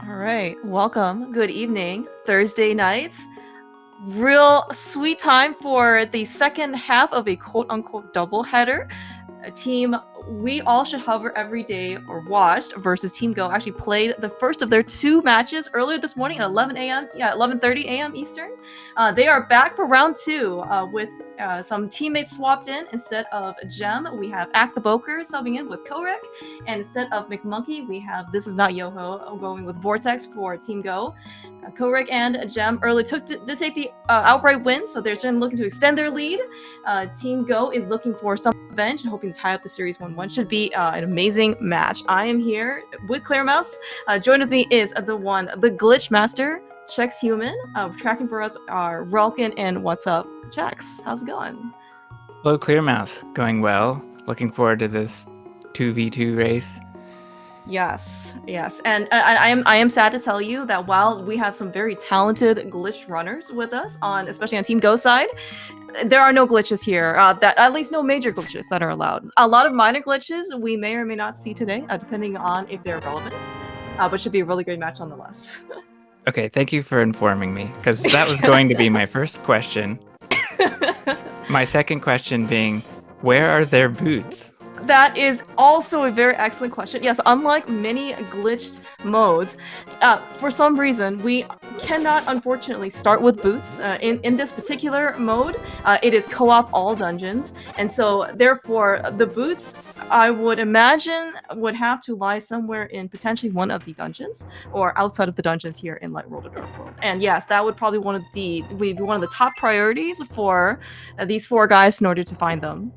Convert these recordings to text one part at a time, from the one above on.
All right, welcome. Good evening. Thursday night. Real sweet time for the second half of a quote-unquote doubleheader. A team we all should hover every day or watched versus Team Go actually played the first of their two matches earlier this morning at 11 a.m. Yeah, 11:30 a.m. Eastern. They are back for round two with some teammates swapped in. Instead of Gem, we have Act the Boker subbing in with Korek, and instead of McMonkey, we have This Is Not Yoho going with Vortex for Team Go. Korek and Gem early took to take the outright win, so they're certainly looking to extend their lead. Team Go is looking for some revenge and hoping to tie up the series 1-1. Should be an amazing match. I am here with Claire Mouse. Joined with me is the Glitch Master, Chex Human. Tracking for us are Relkin and What's Up, Chex. How's it going? Hello, Clearmouth. Going well. Looking forward to this 2v2 race. Yes, and I am sad to tell you that while we have some very talented glitch runners with us especially on Team Go side, there are no glitches here. That at least no major glitches that are allowed. A lot of minor glitches we may or may not see today, depending on if they're relevant. But should be a really great match nonetheless. Okay, thank you for informing me, because that was going to be my first question. My second question being, where are their boots? That is also a very excellent question. Yes, unlike many glitched modes, for some reason, we cannot, unfortunately, start with boots. In this particular mode, it is co-op all dungeons, and so, therefore, the boots, I would imagine, would have to lie somewhere in potentially one of the dungeons, or outside of the dungeons here in Light World or Dark World. And yes, that would probably be one of the top priorities for these four guys in order to find them.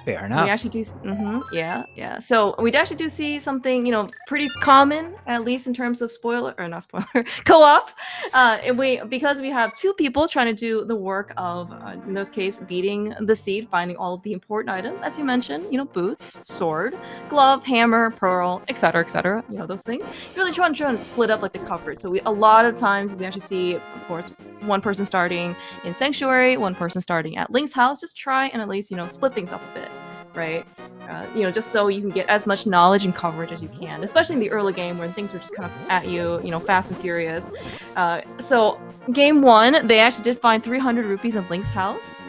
Fair enough. We actually do, yeah. So we actually do see something, pretty common, at least in terms of co-op. Because we have two people trying to do the work of, in this case, beating the seed, finding all of the important items, as you mentioned, boots, sword, glove, hammer, pearl, etc., those things. You really trying to split up like the coverage. So a lot of times we actually see, of course, one person starting in Sanctuary, one person starting at Link's house. Just try and at least, split things up a bit, right? Just so you can get as much knowledge and coverage as you can, especially in the early game when things were just kind of at you, fast and furious. So game one, they actually did find 300 rupees in Link's house.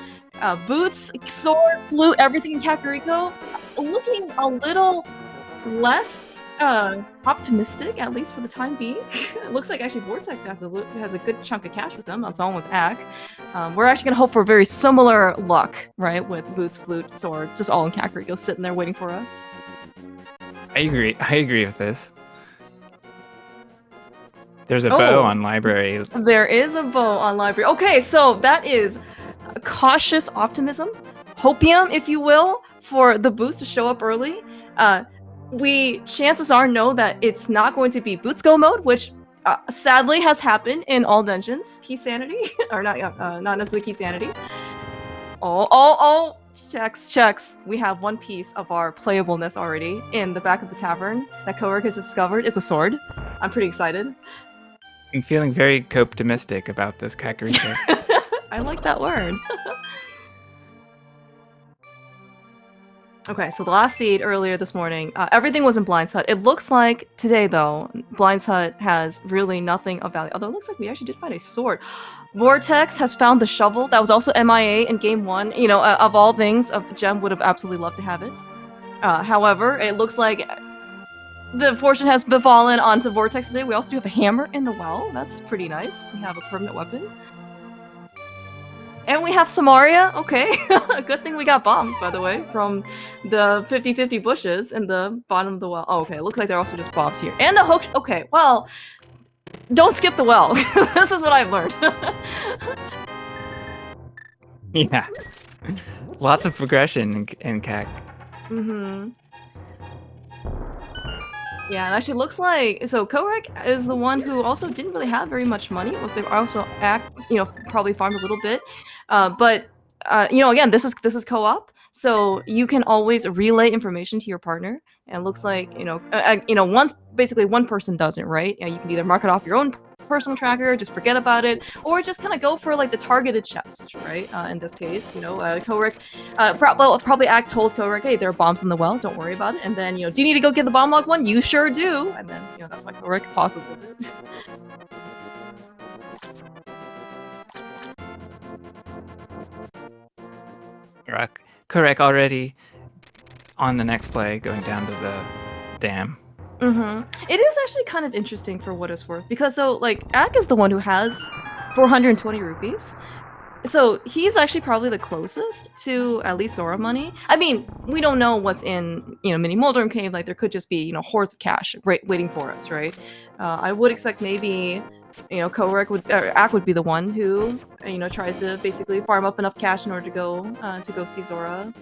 Boots, sword, flute, everything in Kakariko, looking a little less optimistic, at least for the time being. It looks like actually Vortex has a good chunk of cash with them. That's all with Ak. We're actually gonna hope for very similar luck, right? With boots, flute, sword, just all in Kakariko sitting there waiting for us. I agree with this. There's a bow on library. There is a bow on library. Okay, so that is cautious optimism, hopium, if you will, for the boots to show up early. Chances are know that it's not going to be Boots Go mode, which sadly has happened in all dungeons. Key sanity, or not necessarily key sanity. Checks. We have one piece of our playableness already in the back of the tavern that Korek has discovered is a sword. I'm pretty excited. I'm feeling very optimistic about this Kakariko. I like that word. Okay, so the last seed earlier this morning, everything was in Blind's Hut. It looks like today, though, Blind's Hut has really nothing of value. Although it looks like we actually did find a sword. Vortex has found the shovel. That was also MIA in game one. Of all things, Gem would have absolutely loved to have it. However, it looks like the fortune has befallen onto Vortex today. We also do have a hammer in the well. That's pretty nice. We have a permanent weapon. And we have Samaria. Okay. Good thing we got bombs, by the way, from the 50-50 bushes in the bottom of the well. Oh, okay. It looks like they're also just bombs here. And a hook. Okay, well, don't skip the well. This is what I've learned. Yeah. Lots of progression in CAC. Mm-hmm. Yeah, it actually looks like, so Korek is the one who also didn't really have very much money. It looks like also probably farmed a little bit. But again, this is co-op, so you can always relay information to your partner. And it looks like, once basically one person does it, right? You can either mark it off your own personal tracker, just forget about it, or just kind of go for like the targeted chest, right? In this case, Korik, probably Act told Korik, hey, there are bombs in the well, don't worry about it. And then, do you need to go get the bomb log one? You sure do. And then, that's why Korik pauses a little bit. Correct already on the next play, going down to the dam. It is actually kind of interesting for what it's worth, because Ak is the one who has 420 rupees. So he's actually probably the closest to at least Zora money. I mean, we don't know what's in, Mini Moldorm Cave. Like, there could just be, hordes of cash waiting for us, right? I would expect maybe, Korik Ak would be the one who, tries to basically farm up enough cash in order to go see Zora.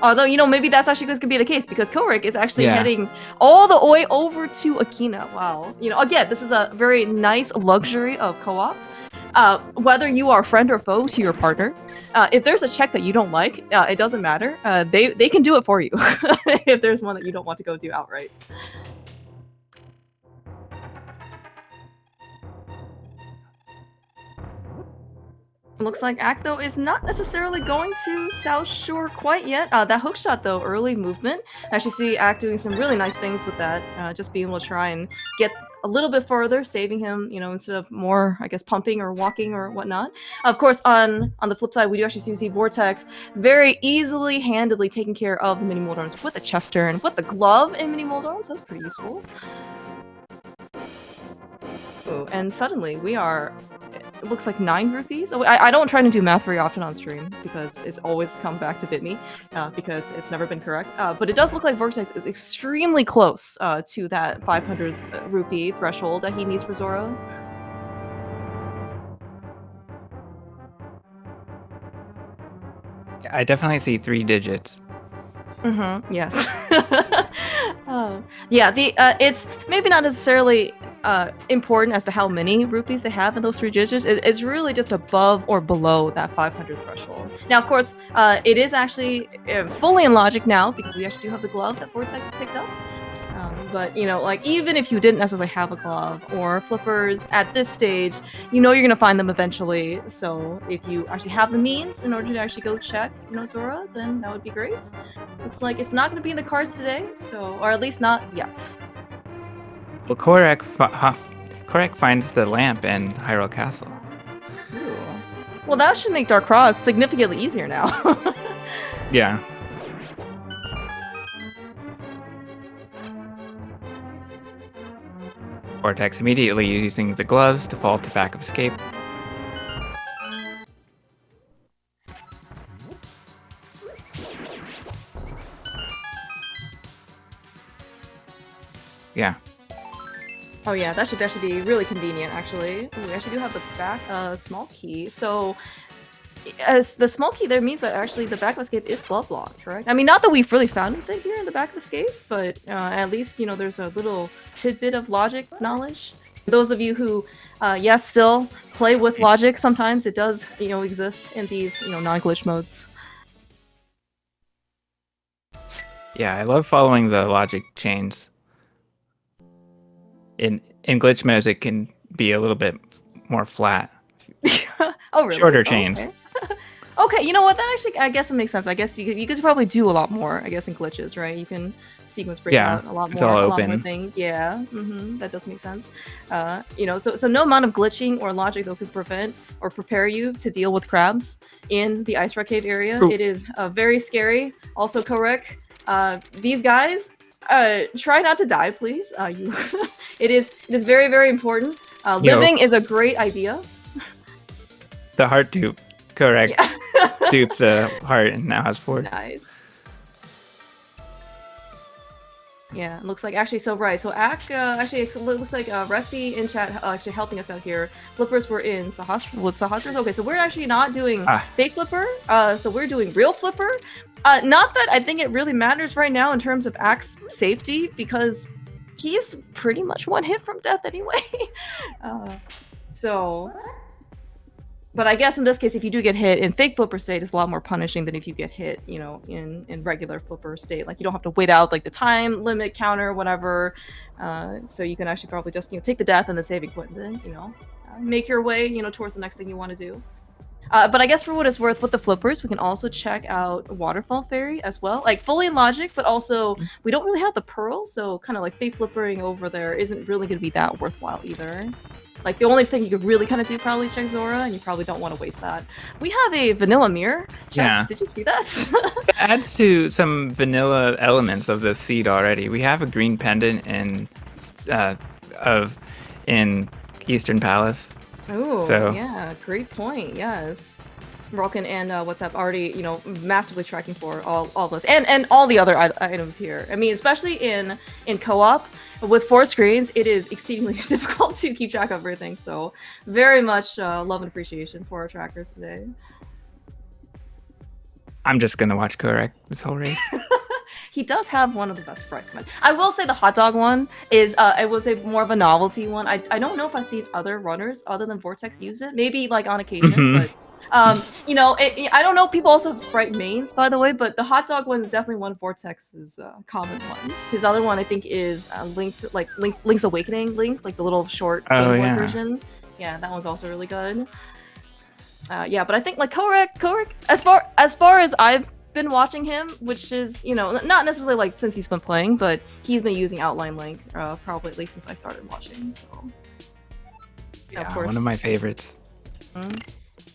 Although, maybe that's actually going to be the case, because Korik is actually heading all the way over to Akina. Wow. Again, this is a very nice luxury of co-op. Whether you are friend or foe to your partner, if there's a check that you don't like, it doesn't matter. They can do it for you if there's one that you don't want to go do outright. Looks like Acto is not necessarily going to South Shore quite yet. That hook shot, though, early movement. I actually see Act doing some really nice things with that. Just being able to try and get a little bit further, saving him, instead of more, I guess, pumping or walking or whatnot. Of course, on the flip side, we do actually see Vortex very easily, handedly taking care of the Mini Moldorms with the Chester and with the glove in Mini Moldorms. That's pretty useful. Ooh, and suddenly we are... It looks like 9 rupees. Oh, I don't try to do math very often on stream because it's always come back to bit me because it's never been correct. But it does look like Vortex is extremely close to that 500 rupee threshold that he needs for Zora. I definitely see 3 digits. Yes. Yeah, it's maybe not necessarily important as to how many rupees they have in those 3 digits. It's really just above or below that 500 threshold. Now, of course, it is actually fully in logic now because we actually do have the glove that Vortex picked up. But, even if you didn't necessarily have a glove or flippers at this stage, you're going to find them eventually. So if you actually have the means in order to actually go check, Zora, then that would be great. Looks like it's not going to be in the cards today, or at least not yet. Well, Korek finds the lamp in Hyrule Castle. Ooh. Well, that should make Dark Cross significantly easier now. Yeah. Vortex immediately using the gloves to fall to back of escape. Yeah. Oh yeah, that should be really convenient, actually. Ooh, we actually do have the back small key. So, as the small key there means that actually the back of escape is glove locked, correct? I mean, not that we've really found anything here in the back of escape, but at least, there's a little tidbit of logic knowledge. Those of you who, yes, still play with logic, sometimes it does, exist in these, non-glitch modes. Yeah, I love following the logic chains. In glitch modes, it can be a little bit more flat. Oh, really? Shorter chains. Okay. Okay, you know what? That actually, I guess it makes sense. I guess you could probably do a lot more, I guess, in glitches, right? You can sequence break out a lot more things. Yeah, that does make sense. So no amount of glitching or logic though could prevent or prepare you to deal with crabs in the Ice Rock Cave area. Ooh. It is very scary. Also, Korek, these guys, try not to die, please. It is very, very important. Living is a great idea. The heart dupe. Correct. Yeah. Dupe the heart and now has 4. Nice. Yeah, it looks like actually so right. So actually it looks like Rusty in chat actually helping us out here. Flippers were in Sahasras. Okay, so we're actually not doing fake flipper. So we're doing real flipper. Not that I think it really matters right now in terms of Axe safety because he's pretty much 1 hit from death anyway. But I guess in this case, if you do get hit in fake flipper state, it's a lot more punishing than if you get hit, in regular flipper state. Like, you don't have to wait out, like, the time limit counter, whatever. So you can actually probably just, take the death and the saving point, then, make your way, towards the next thing you want to do. But I guess for what it's worth, with the flippers, we can also check out Waterfall Fairy as well. Like, fully in logic, but also we don't really have the pearl, so kind of like fake flippering over there isn't really going to be that worthwhile either. Like, the only thing you could really kind of do probably is check Zora, and you probably don't want to waste that. We have a vanilla mirror. Chex, Yeah. did you see that? It adds to some vanilla elements of the seed already. We have a green pendant in Eastern Palace. Oh, So- yeah, great point. Yes, Rockin and WhatsApp already, massively tracking for all this and all the other items here. I mean, especially in co-op with 4 screens, it is exceedingly difficult to keep track of everything. So, very much love and appreciation for our trackers today. I'm just gonna watch Korek this whole race. He does have one of the best price men. I will say the hot dog one is it was a more of a novelty one. I don't know if I've seen other runners other than Vortex use it. Maybe like on occasion, but I don't know if people also have Sprite mains, by the way, but the hot dog one is definitely one of Vortex's common ones. His other one I think is Link's Awakening Link, like the little short Game Boy version. Yeah, that one's also really good. Yeah, but I think like Korek, as far as I've been watching him, which is, not necessarily like since he's been playing, but he's been using Outline Link probably at least since I started watching. So Yeah, of course, one of my favorites.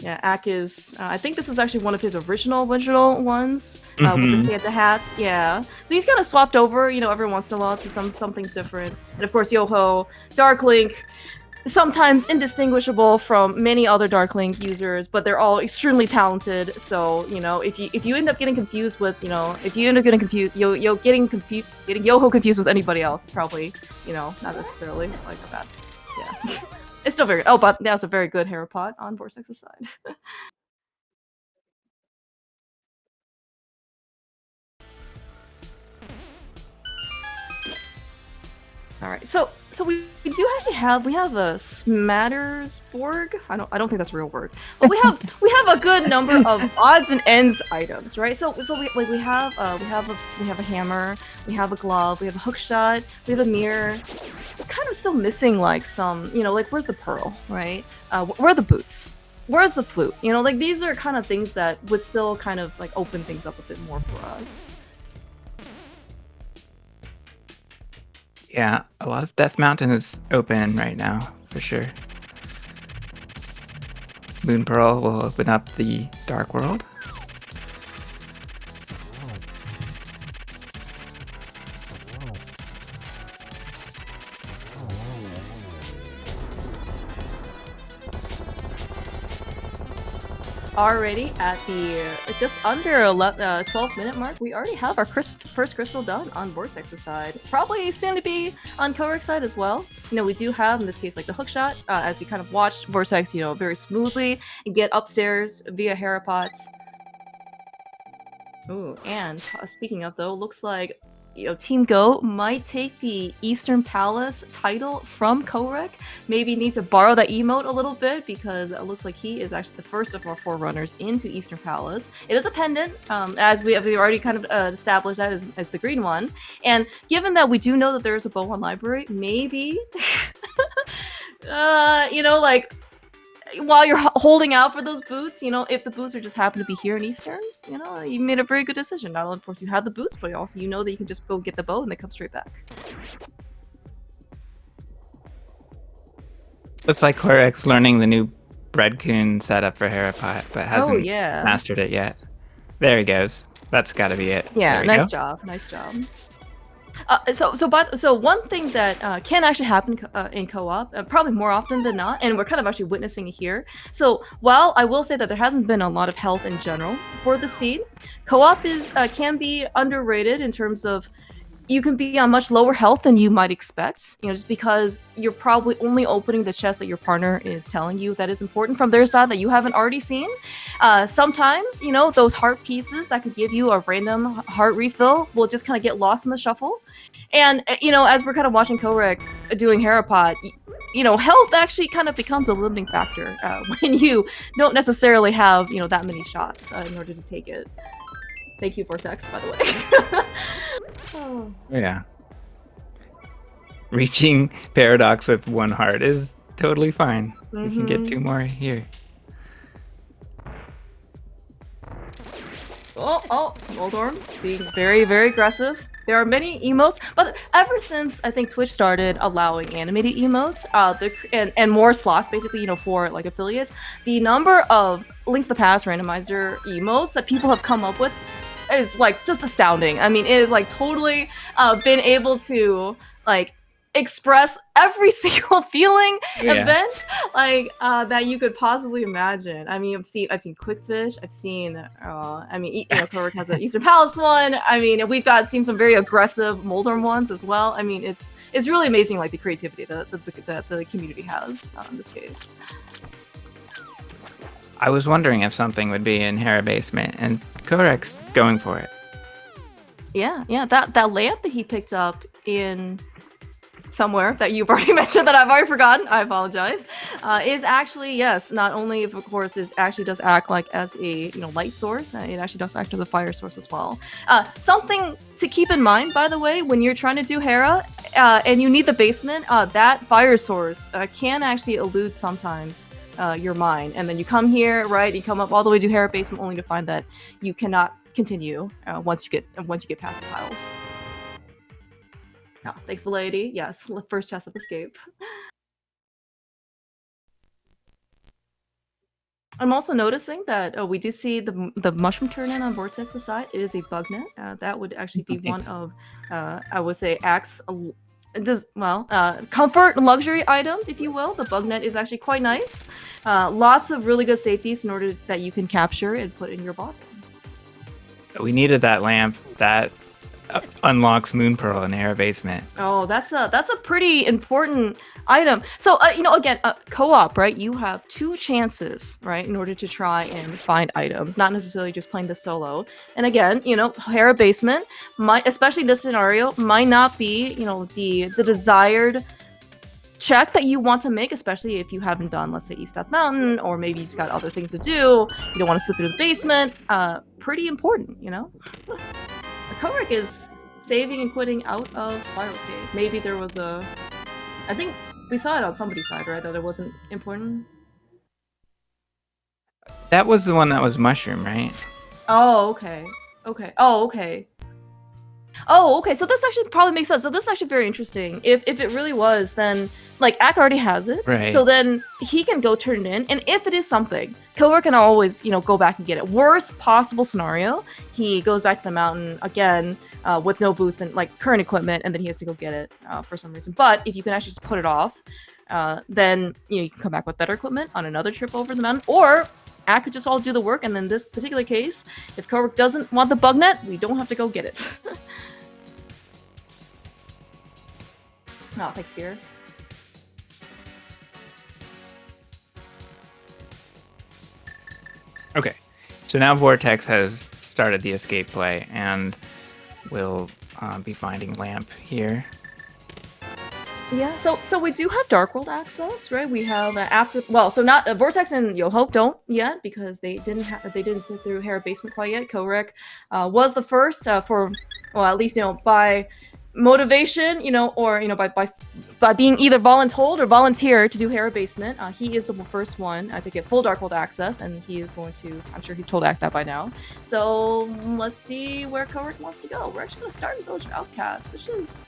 Yeah, Ak is. I think this was actually one of his original ones with the Santa hats. Yeah, so he's kind of swapped over, every once in a while to something different. And of course, Yoho, Dark Link, sometimes indistinguishable from many other Dark Link users, but they're all extremely talented. So if you end up getting confused with getting Yoho confused with anybody else, it's probably not necessarily like a bad. Yeah, it's still very. Oh, but that's a very good hair pot on Vortex's side. All right, so we do actually have a Smattersborg. I don't think that's a real word, but we have a good number of odds and ends items, right? So we have a hammer, we have a glove, we have a hook shot, we have a mirror. We're kind of still missing like some, like where's the pearl, right? Where are the boots? Where's the flute? Like these are kind of things that would still kind of like open things up a bit more for us. Yeah, a lot of Death Mountain is open right now, for sure. Moon Pearl will open up the Dark World. Already at the just under 12-minute mark, we already have our first crystal done on Vortex's side. Probably soon to be on Korek's side as well. We do have, in this case, like the hook shot, as we kind of watched Vortex, very smoothly get upstairs via Herapots. Ooh, and speaking of though, looks like Team Go might take the Eastern Palace title from Korek. Maybe need to borrow that emote a little bit because it looks like he is actually the first of our 4 runners into Eastern Palace. It is a pendant, as we've already kind of established that as the green one. And given that we do know that there is a Bohan library, maybe, like, while you're holding out for those boots, if the boots are just happen to be here in Eastern, you made a very good decision. Not only, of course, you have the boots, but also that you can just go get the bow and they come straight back. Looks like Korek's learning the new Breadcoon setup for Herapot, but hasn't mastered it yet. There he goes. That's got to be it. Yeah, nice job. So one thing that can actually happen in co-op, probably more often than not, and we're kind of actually witnessing it here. So while I will say that there hasn't been a lot of health in general for the seed, co-op can be underrated in terms of you can be on much lower health than you might expect, just because you're probably only opening the chest that your partner is telling you that is important from their side that you haven't already seen. Sometimes, those heart pieces that could give you a random heart refill will just kind of get lost in the shuffle. And, as we're kind of watching Korek doing Herapot, health actually kind of becomes a limiting factor when you don't necessarily have, that many shots in order to take it. Thank you, Vortex, by the way. Oh. Yeah. Reaching Paradox with 1 heart is totally fine. We can get 2 more here. Oh, Moldorm being very, very aggressive. There are many emotes, but ever since I think Twitch started allowing animated emotes, and more slots basically, for like affiliates, the number of Links to the Past randomizer emotes that people have come up with is like just astounding. I mean, it is like totally been able to like express every single feeling event like that you could possibly imagine. I mean, I've seen Quickfish. I've seen Korok has an Eastern Palace one. I mean, we've seen some very aggressive Moldorm ones as well. I mean, it's really amazing, like the creativity that the community has in this case. I was wondering if something would be in Hera Basement, and Korek's going for it. Yeah, that lamp that he picked up in somewhere that you've already mentioned that I've already forgotten, I apologize, is actually, yes, not only of course actually does act like as a light source, it actually does act as a fire source as well. Something to keep in mind, by the way, when you're trying to do Hera and you need the basement, that fire source can actually elude sometimes your mind, and then you come here, right? You come up all the way to Hera Basement only to find that you cannot continue once you get past the tiles. Oh, thanks, Valady. Yes, first chest of escape. I'm also noticing that we do see the mushroom turn-in on Vortex's side. It is a bug net. That would actually be one of, I would say, comfort and luxury items, if you will. The bug net is actually quite nice. Lots of really good safeties in order that you can capture and put in your bottle. We needed that lamp that unlocks Moon Pearl in Hera Basement. Oh, that's a pretty important item. So again, co-op, right? You have 2 chances, right, in order to try and find items, not necessarily just playing the solo. And again, Hera Basement might, especially this scenario, might not be the desired check that you want to make, especially if you haven't done, let's say, East Death Mountain, or maybe you just got other things to do. You don't want to sit through the basement. Pretty important, Korok is saving and quitting out of Spiral Cave. Maybe there was I think we saw it on somebody's side, right? That it wasn't important. That was the one that was mushroom, right? Oh, okay. Oh, okay. Oh, okay. So this actually probably makes sense. So this is actually very interesting. If it really was, then like Ak already has it, right? So then he can go turn it in, and if it is something, Killer can always go back and get it. Worst possible scenario, he goes back to the mountain again with no boots and like current equipment, and then he has to go get it for some reason. But if you can actually just put it off, then you can come back with better equipment on another trip over the mountain, or Ak could just all do the work. And in this particular case, if Korok doesn't want the bug net, we don't have to go get it. No, thanks, Fear. Okay, so now Vortex has started the escape play, and we'll be finding Lamp here. Yeah, so we do have Dark World access, right? We have so not Vortex and Yo-Hope don't yet because they didn't sit through Hera Basement quite yet. Korek was the first for, well, at least by motivation, or by being either voluntold or volunteer to do Hera Basement. He is the first one to get full Dark World access, and he is going to, I'm sure he's told Act that by now. So let's see where Korek wants to go. We're actually going to start in Village of Outcast, which is,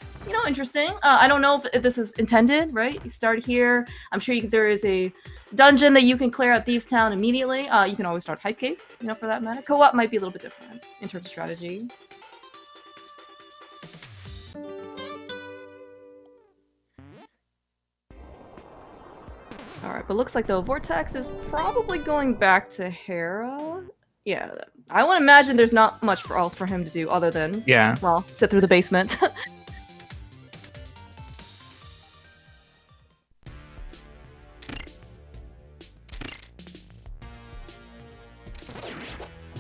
interesting. I don't know if this is intended, right? You start here. I'm sure there is a dungeon that you can clear at Thieves Town immediately. You can always start Hype Cave, for that matter. Co-op might be a little bit different in terms of strategy. Alright, but looks like the Vortex is probably going back to Hera. Yeah, I would imagine there's not much else for him to do other than, well, sit through the basement.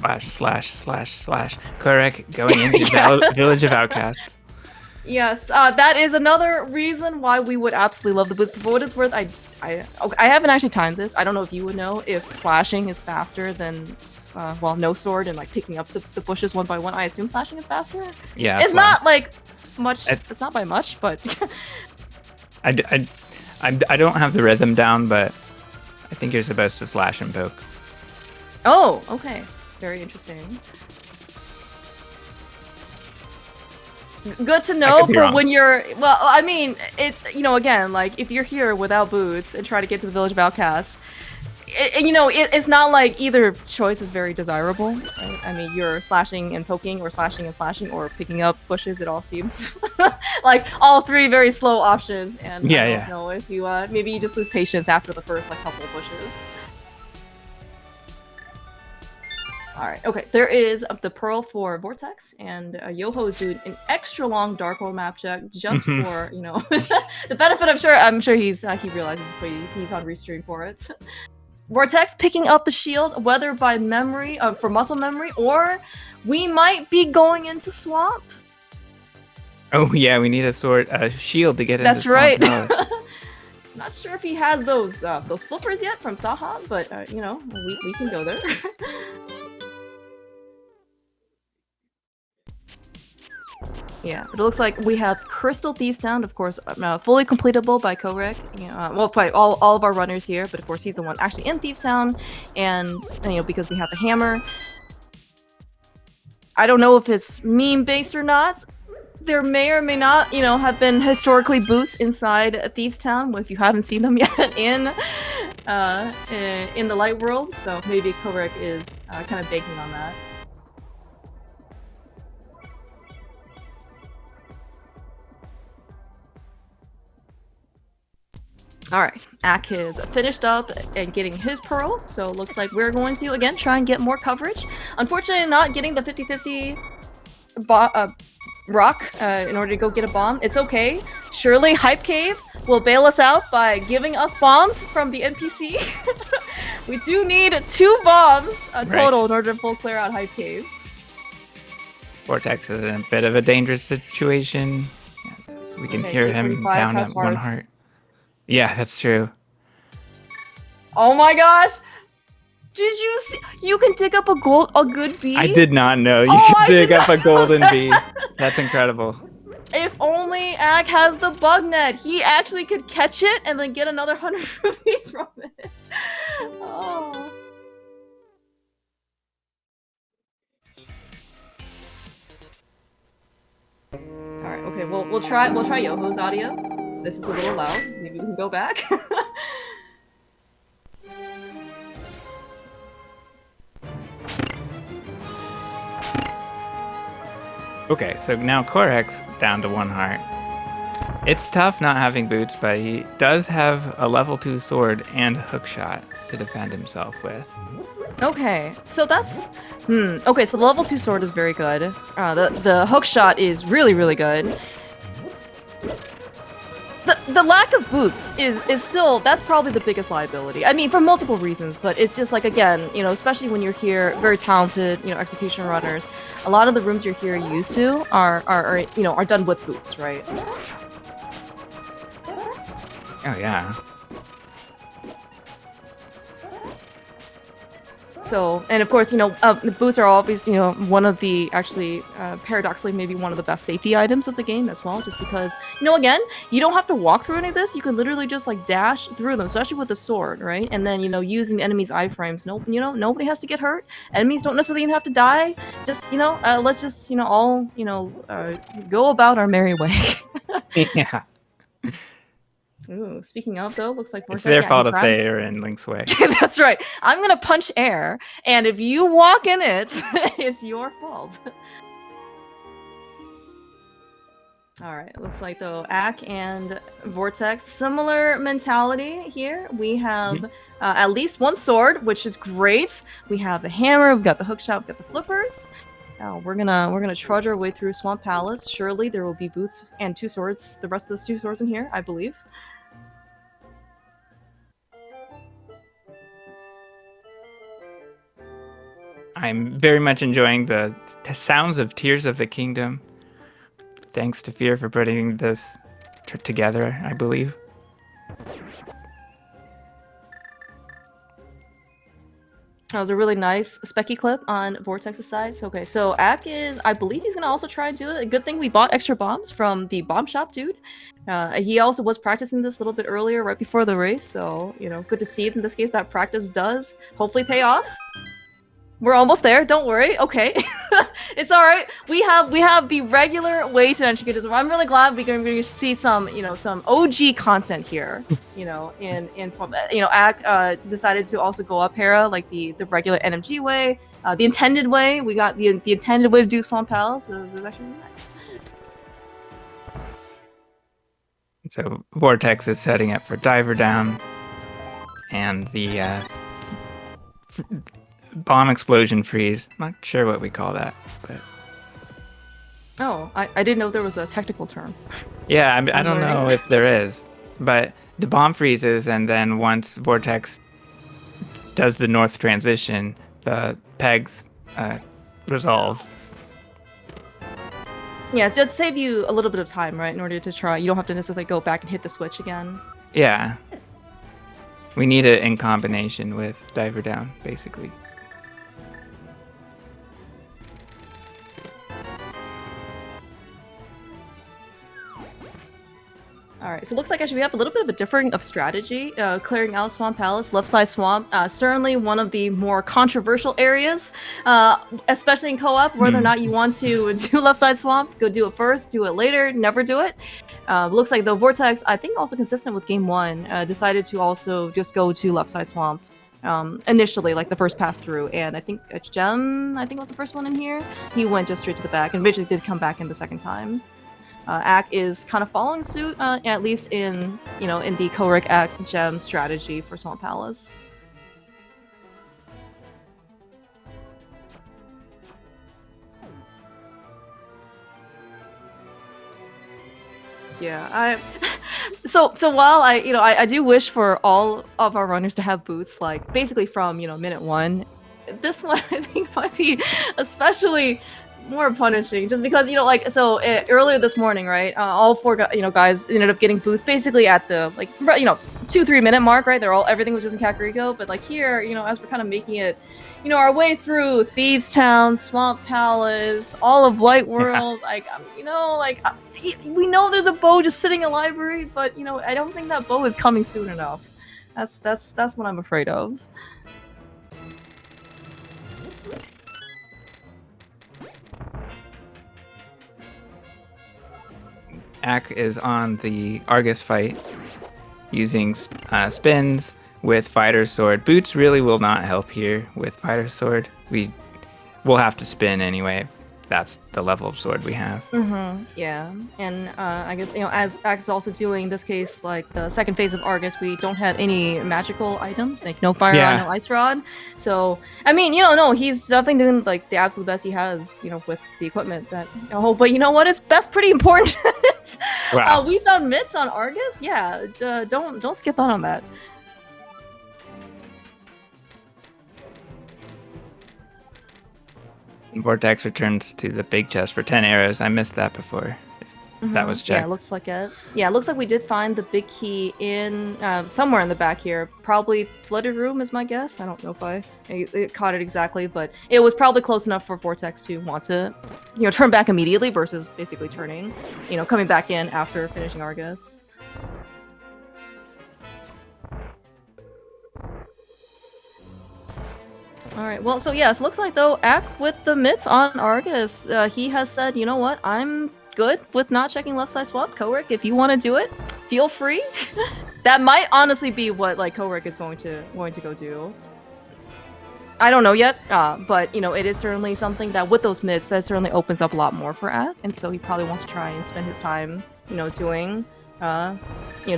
//// Korek going into Village of Outcasts. Yes, that is another reason why we would absolutely love the boost. For what it's worth, I haven't actually timed this. I don't know if you would know if slashing is faster than, no sword and like picking up the bushes one by one. I assume slashing is faster. Yeah, it's not like much. It's not by much, but I don't have the rhythm down, but I think you're supposed to slash and poke. Oh, okay. Very interesting. Good to know for wrong. when you're. Well, I mean, it. You know, again, like if you're here without boots and try to get to the village of outcasts, it's not like either choice is very desirable. Right? I mean, you're slashing and poking, or slashing and slashing, or picking up bushes. It all seems like all three very slow options. And I don't know if you maybe you just lose patience after the first like couple of bushes. Alright, okay, there is the Pearl for Vortex, and Yoho is doing an extra long Dark World map check just for, you know, the benefit. I'm sure he realizes he's on restream for it. Vortex picking up the shield, whether by memory, for muscle memory, or we might be going into swamp. Oh yeah, we need a shield to get into That's right. Swamp. Not sure if he has those flippers yet from Saha, but you know, we can go there. Yeah, it looks like we have Crystal Thieves down, of course, fully completable by Korek. Well, probably all of our runners here, but of course he's the one actually in Thieves Town, and you know, because we have the hammer. I don't know if it's meme-based or not. There may or may not, you know, have been historically boots inside Thieves Town if you haven't seen them yet in the Light World, so maybe Korek is kind of banking on that. Alright, Ak is finished up and getting his Pearl, so it looks like we're going to, again, try and get more coverage. Unfortunately, not getting the 50-50 rock in order to go get a bomb. It's okay. Surely Hype Cave will bail us out by giving us bombs from the NPC. We do need 2 bombs total in order to full clear out Hype Cave. Vortex is in a bit of a dangerous situation. So we can hear him down at 1 heart. Yeah, that's true. Oh my gosh! Did you see? You can dig up a good bee? I did not know you could dig up a golden bee. That's incredible. If only Ak has the bug net. He actually could catch it and then get another 100 rupees from it. Oh. Alright, okay, we'll try Yoho's audio. This is a little loud. Maybe we can go back. Okay, so now Korek's down to 1 heart. It's tough not having boots, but he does have a level 2 sword and hook shot to defend himself with. Okay, so that's... Okay, so the level 2 sword is very good. The hook shot is really, really good. The lack of boots is still, that's probably the biggest liability. I mean, for multiple reasons, but it's just like, again, you know, especially when you're here, very talented, you know, execution runners, a lot of the rooms you're here used to are you know, are done with boots, right? Oh, yeah. So, and of course, you know, the boots are always, you know, one of the, actually, paradoxically, maybe one of the best safety items of the game as well, just because, you know, again, you don't have to walk through any of this, you can literally just, like, dash through them, especially with the sword, right? And then, you know, using the enemy's iframes, you know, nobody has to get hurt, enemies don't necessarily even have to die, just, you know, let's just, you know, all, you know, go about our merry way. Yeah. Ooh, speaking of, though, looks like it's their fault if they are in Link's way. That's right. I'm gonna punch air, and if you walk in it, it's your fault. Alright, looks like, though, Ak and Vortex, similar mentality here. We have at least 1 sword, which is great. We have the hammer, we've got the hookshot, we've got the flippers. Now we're gonna trudge our way through Swamp Palace. Surely there will be boots and 2 swords, the rest of the 2 swords in here, I believe. I'm very much enjoying the sounds of Tears of the Kingdom. Thanks to Fear for putting this together, I believe. That was a really nice specky clip on Vortex's side. So, okay, so Ak is, I believe he's gonna also try and do it. A good thing we bought extra bombs from the bomb shop dude. He also was practicing this a little bit earlier, right before the race. So, you know, good to see in this case that practice does hopefully pay off. We're almost there. Don't worry. Okay, it's all right. We have the regular way to entry this. I'm really glad we're going to see some some OG content here. In Swamp. Ak decided to also go up Hera like the regular NMG way, the intended way. We got the intended way to do Swamp Palace. So it was actually really nice. So Vortex is setting up for Diver Down, and the bomb explosion freeze. Not sure what we call that, but oh, I didn't know there was a technical term. Yeah, I don't know if there is, but the bomb freezes, and then once Vortex does the north transition, the pegs resolve. Yeah, it's just save you a little bit of time, right? In order to try, you don't have to necessarily go back and hit the switch again. Yeah, we need it in combination with Diver Down, basically. Alright, so it looks like actually we have a little bit of a differing of strategy. Clearing out Swamp Palace, left side swamp, certainly one of the more controversial areas, especially in co-op, whether or not you want to do left side swamp, go do it first, do it later, never do it. Looks like the Vortex, I think also consistent with game 1, decided to also just go to left side swamp. Initially, like the first pass through, and I think Gem, was the first one in here. He went just straight to the back, and eventually did come back in the second time. Ak is kind of following suit, at least in in the Korik Ak Gem strategy for Swamp Palace. Yeah, so while I do wish for all of our runners to have boots like basically from minute 1, this one I think might be especially more punishing, just because earlier this morning, right, all 4 guys ended up getting boosts basically at the 2-3 minute mark, right? Everything was just in Kakariko, but like here, as we're kind of making it our way through Thieves Town, Swamp Palace, all of Light World, we know there's a bow just sitting in a library, but I don't think that bow is coming soon enough. That's what I'm afraid of. Ak is on the Argus fight, using spins with Fighter Sword. Boots really will not help here with Fighter Sword. We'll have to spin anyway. That's the level of sword we have. Yeah, and I guess as Ak is also doing this case, like the second phase of Argus, we don't have any magical items, like no fire rod, no ice rod. So I mean, no, he's definitely doing like the absolute best he has, with the equipment that. Oh, but you know what? That's pretty important. Wow. We found mitts on Argus. Yeah, don't skip out on that. Vortex returns to the big chest for 10 arrows. I missed that before. If that was checked. Yeah, looks like it. Yeah, it looks like we did find the big key in somewhere in the back here. Probably flooded room is my guess. I don't know if I caught it exactly, but it was probably close enough for Vortex to want to, turn back immediately versus basically turning, coming back in after finishing Argus. Alright, well, so yes, looks like though, Ak with the mitts on Argus, he has said, you know what, I'm good with not checking left side swap. Korik, if you want to do it, feel free. That might honestly be what Korik is going to go do. I don't know yet, but it is certainly something that with those mitts, that certainly opens up a lot more for Ak, and so he probably wants to try and spend his time, doing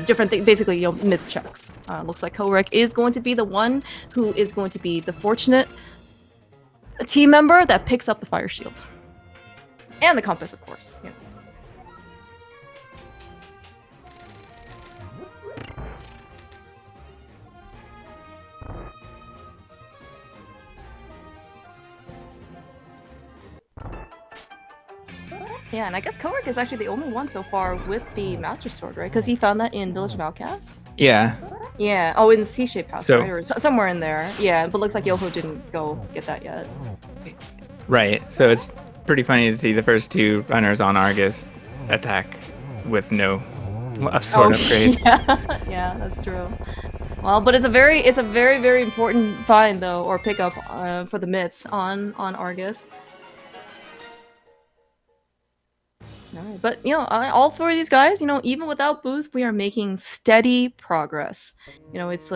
different things, basically, mitts checks. Looks like Korik is going to be the one who is going to be the fortunate team member that picks up the fire shield. And the compass, of course. Yeah, and I guess Korik is actually the only one so far with the Master Sword, right? Because he found that in Village of Outcasts. Yeah. Yeah. Oh, in the C-shaped house, So- right? Or somewhere in there. Yeah, but looks like Yoho didn't go get that yet. Right. So it's pretty funny to see the first two runners on Argus attack with no sword upgrade. Yeah, yeah, that's true. Well, but it's a very very important find though, or pickup for the mitts on Argus. Alright, but you know, all four of these guys, you know, even without boost, we are making steady progress. You know, it's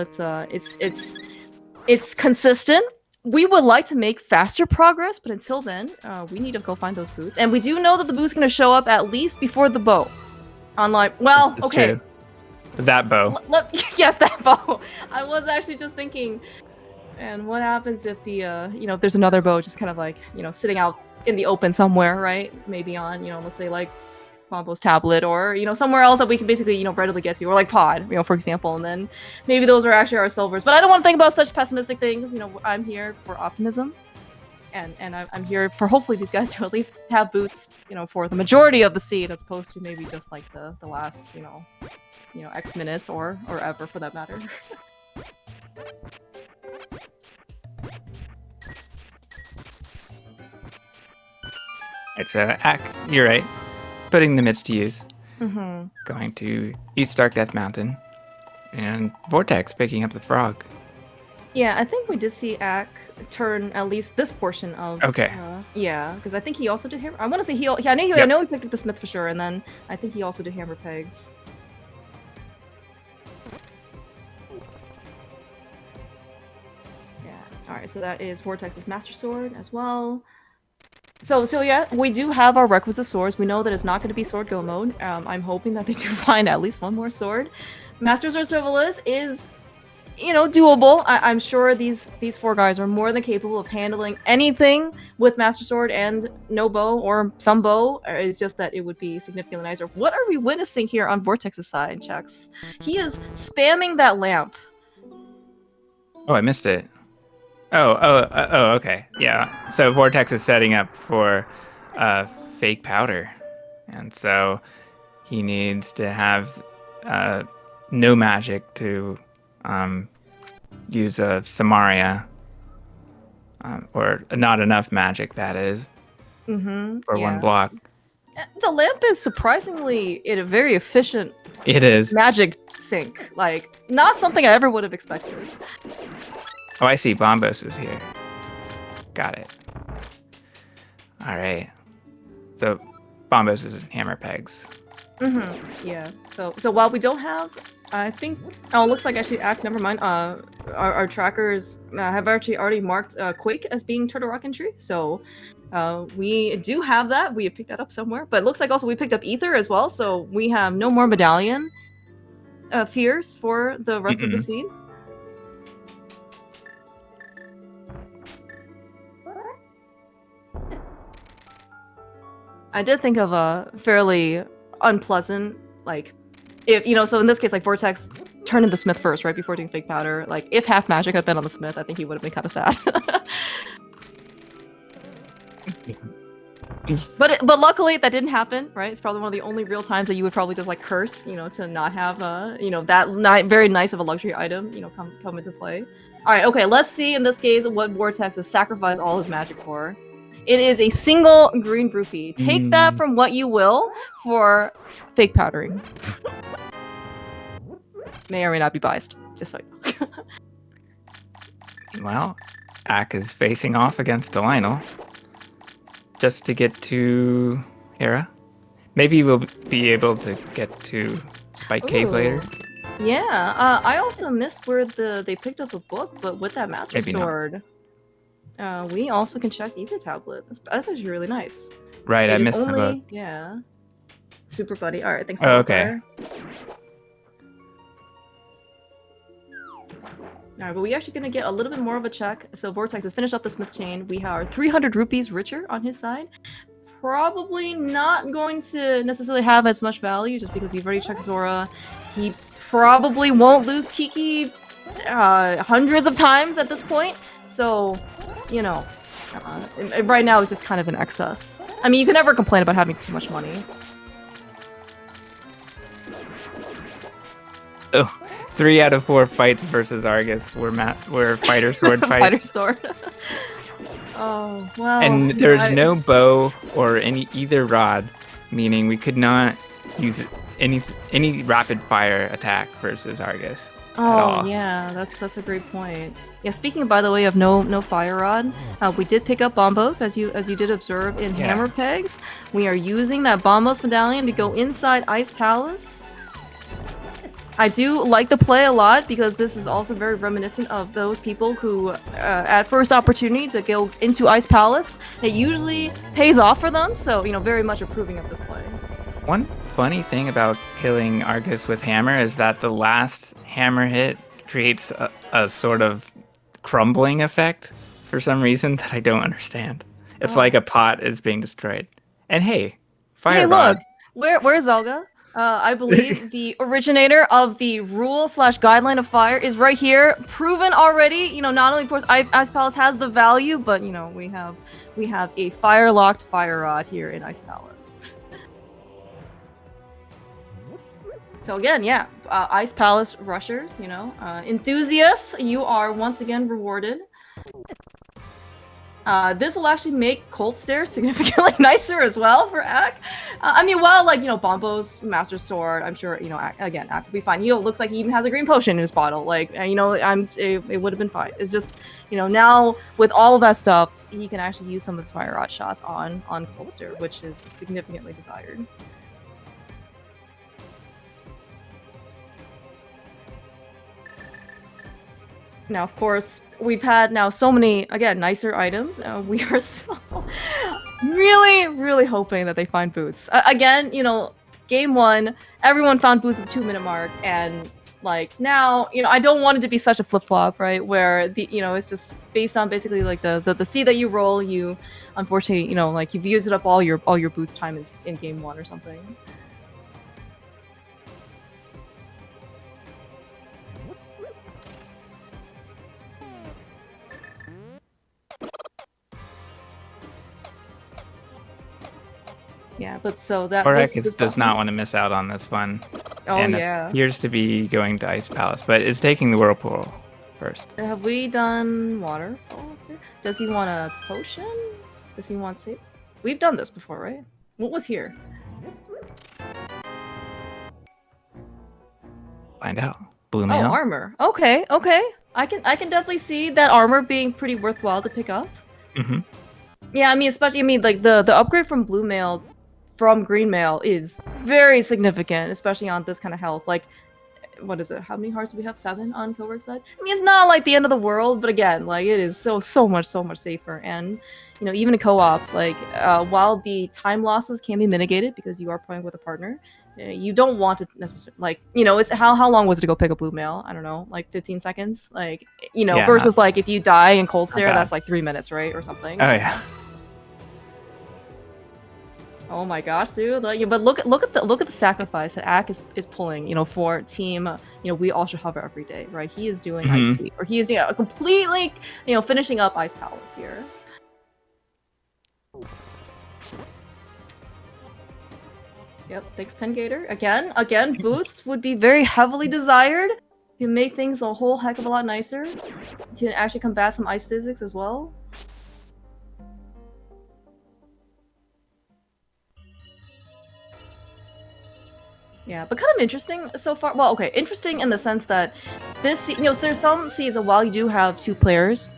consistent. We would like to make faster progress, but until then, we need to go find those boots. And we do know that the boot's gonna show up at least before the bow. Well, It's okay. true. That bow. Yes, that bow. I was actually just thinking, and what happens if the you know, if there's another bow just kind of like, you know, sitting out in the open somewhere, right? Maybe on, you know, let's say like Pompo's tablet, or, you know, somewhere else that we can basically, you know, readily get to, or like Pod, you know, for example, and then maybe those are actually our silvers. But I don't want to think about such pessimistic things. You know, I'm here for optimism, and I'm here for hopefully these guys to at least have boots, you know, for the majority of the seed, as opposed to maybe just like the last, you know, X minutes or ever for that matter. It's Ack. You're right. Putting the mitts to use. Mm-hmm. Going to East Dark Death Mountain. And Vortex picking up the frog. Yeah, I think we did see Ack turn at least this portion of. Okay. Yeah, because I think he also did hammer. I want to say he. I know he picked up the smith for sure, and then I think he also did hammer pegs. Yeah. All right. So that is Vortex's Master Sword as well. So yeah, we do have our requisite swords. We know that it's not going to be sword go mode. I'm hoping that they do find at least one more sword. Master Sword Serverless is, you know, doable. I'm sure these four guys are more than capable of handling anything with Master Sword and no bow or some bow. It's just that it would be significantly nicer. What are we witnessing here on Vortex's side, Chex? He is spamming that lamp. Oh, I missed it. Oh, okay. Yeah. So Vortex is setting up for fake powder. And so he needs to have no magic to use a Samaria. Or not enough magic, that is. Mm-hmm. For one block. The lamp is surprisingly a very efficient It is. magic sink. Like, not something I ever would have expected. Oh, I see. Bombos is here. Got it. All right. So, Bombos is in hammer pegs. Mm-hmm. Yeah. So while we don't have, I think, oh, it looks like actually, never mind. Our trackers have actually already marked Quake as being Turtle Rock entry. So, we do have that. We have picked that up somewhere. But it looks like also we picked up Ether as well. So we have no more medallion fears for the rest of the scene. I did think of a fairly unpleasant, like, if, you know, so in this case, like, Vortex turned into Smith first, right, before doing fake powder. Like, if half magic had been on the Smith, I think he would have been kind of sad. But luckily that didn't happen, right? It's probably one of the only real times that you would probably just like curse, you know, to not have you know, that very nice of a luxury item, you know, come into play. All right, okay, let's see in this case what Vortex has sacrificed all his magic for. It is a single green rupee. Take that from what you will for fake powdering. May or may not be biased, just so you know. Well, Ack is facing off against Lionel. Just to get to Hera. Maybe we'll be able to get to Spike Cave later. Yeah, I also missed where they picked up a book, but with that Master Sword, we also can check the Ether Tablet. That's actually really nice. Right, I missed the book. Yeah. Super buddy. All right, thanks. Oh, okay. Alright, but we're actually going to get a little bit more of a check. So Vortex has finished up the Smith chain. We are 300 rupees richer on his side. Probably not going to necessarily have as much value just because we've already checked Zora. He probably won't lose Kiki hundreds of times at this point. So, you know, right now it's just kind of an excess. I mean, you can never complain about having too much money. Oh, 3 out of 4 fights versus Argus were fighter sword fights. Fighter sword. Oh wow. And there's no bow or either rod, meaning we could not use any rapid fire attack versus Argus. Oh yeah, that's a great point. Yeah, speaking by the way of no fire rod, we did pick up bombos as you did observe in hammer pegs. We are using that bombos medallion to go inside Ice Palace. I do like the play a lot because this is also very reminiscent of those people who, at first opportunity to go into Ice Palace, it usually pays off for them. So very much approving of this play. One funny thing about killing Argus with hammer is that the last hammer hit creates a sort of crumbling effect for some reason that I don't understand. It's like a pot is being destroyed. And hey, fire rod. Look, where's Zelga? I believe the originator of the rule/guideline of fire is right here, proven already. Not only of course Ice Palace has the value, but we have a fire-locked fire rod here in Ice Palace. So again, yeah, Ice Palace rushers, enthusiasts, you are once again rewarded. This will actually make Cold Stairs significantly nicer as well for Ak. I mean, while Bombo's Master Sword, I'm sure again Ak will be fine. Looks like he even has a green potion in his bottle. It would have been fine. It's just now with all of that stuff, he can actually use some of his fire rod shots on Cold Stair, which is significantly desired. Now, of course, we've had now so many, again, nicer items. We are still really, really hoping that they find boots. Again, game 1, everyone found boots at the 2-minute mark, and now, I don't want it to be such a flip-flop, right? Where it's just based on basically the seed that you roll. You, unfortunately, you've used up all your boots time in game 1 or something. Yeah, but so that Orakis does not want to miss out on this fun. Oh, and yeah. Appears to be going to Ice Palace, but is taking the Whirlpool first. Have we done water? Does he want a potion? Does he want save? We've done this before, right? What was here? Find out. Blue mail. Oh, armor. Okay. I can definitely see that armor being pretty worthwhile to pick up. Mm-hmm. Yeah, especially the upgrade from blue mail from green mail is very significant, especially on this kind of health. What is it? How many hearts do we have? 7 on Cowork's side? It's not the end of the world, but again, it is so much safer. And even in co-op, while the time losses can be mitigated because you are playing with a partner, you don't want to necessarily it's how long was it to go pick up blue mail? I don't know, 15 seconds. Versus if you die in Cold Stare, that's 3 minutes, right, or something. Oh yeah. Oh my gosh, dude! But look at the sacrifice that Ak is pulling. For team. We all should hover every day, right? He is doing Ice Tea, or he is doing a completely, finishing up Ice Palace here. Yep, thanks Pengator. Again, boots would be very heavily desired. You can make things a whole heck of a lot nicer. You can actually combat some ice physics as well. Yeah, but kind of interesting so far. Well, okay, interesting in the sense that this, so there's some seasons while you do have 2 players,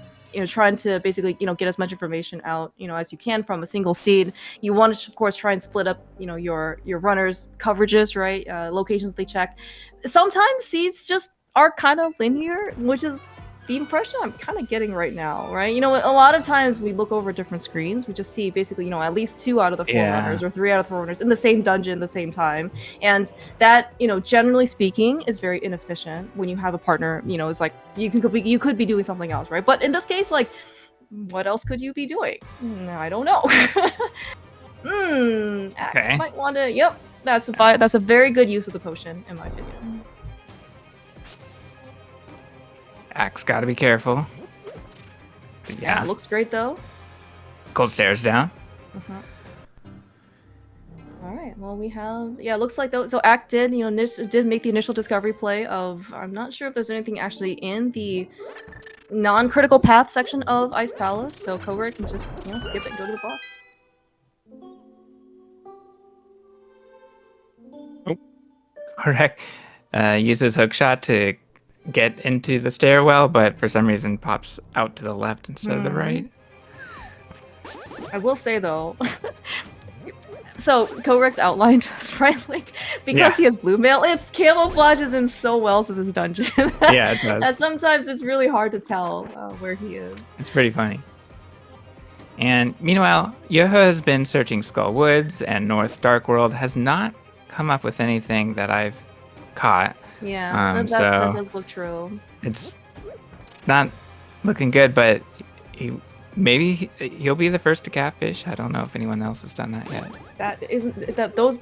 trying to basically, get as much information out, as you can from a single seed. You want to, of course, try and split up, your runners' coverages, right? Locations they check. Sometimes seeds just are kind of linear, which is the impression I'm kind of getting right now, right? A lot of times we look over different screens, we just see basically, at least 2 out of the 4 runners or 3 out of the 4 runners in the same dungeon at the same time. And that, generally speaking, is very inefficient when you have a partner, it's you could be doing something else, right? But in this case, what else could you be doing? I don't know. Okay. Might want to, yep, that's a very good use of the potion, in my opinion. Ak's gotta be careful. But yeah. Looks great though. Cold Stairs down. All right. right. Well, we have it looks like so Act did did make the initial discovery play of I'm not sure if there's anything actually in the non-critical path section of Ice Palace, so Cobra can just skip it and go to the boss. Correct. Uses hookshot to get into the stairwell, but for some reason pops out to the left instead of the right. I will say though, so Korek's outline just right, like because he has blue mail, it camouflages in so well to this dungeon. Yeah, it does. That sometimes it's really hard to tell where he is. It's pretty funny. And meanwhile, Yoho has been searching Skull Woods, and North Dark World has not come up with anything that I've caught. Yeah, that does look true. It's not looking good, but maybe he'll be the first to catfish. I don't know if anyone else has done that yet.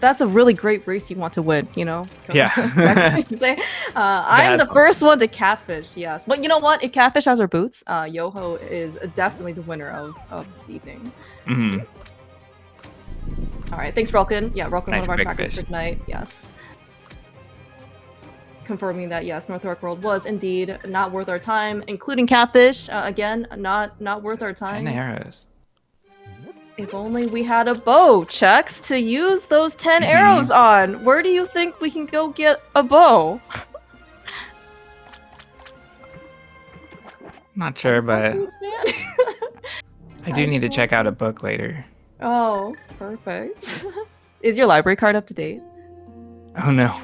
That's a really great race you want to win, Yeah. Say, I'm the first one to catfish, yes. But you know what? If catfish has our boots, Yoho is definitely the winner of this evening. Mm-hmm. All right, thanks, Rolkin. Yeah, Rolkin, Nice, one of our trackers fish for tonight. Yes. Confirming that yes, North Dark World was indeed not worth our time, including catfish. Again, not worth our time. 10 arrows. If only we had a bow, Chex, to use those 10 arrows on. Where do you think we can go get a bow? Not sure, but I do need to check out a book later. Oh, perfect. Is your library card up to date? Oh no.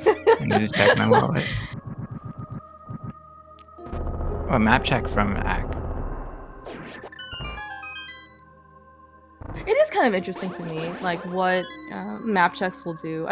I need to check my wallet. Oh, a map check from Ack. It is kind of interesting to me, like what map checks will do.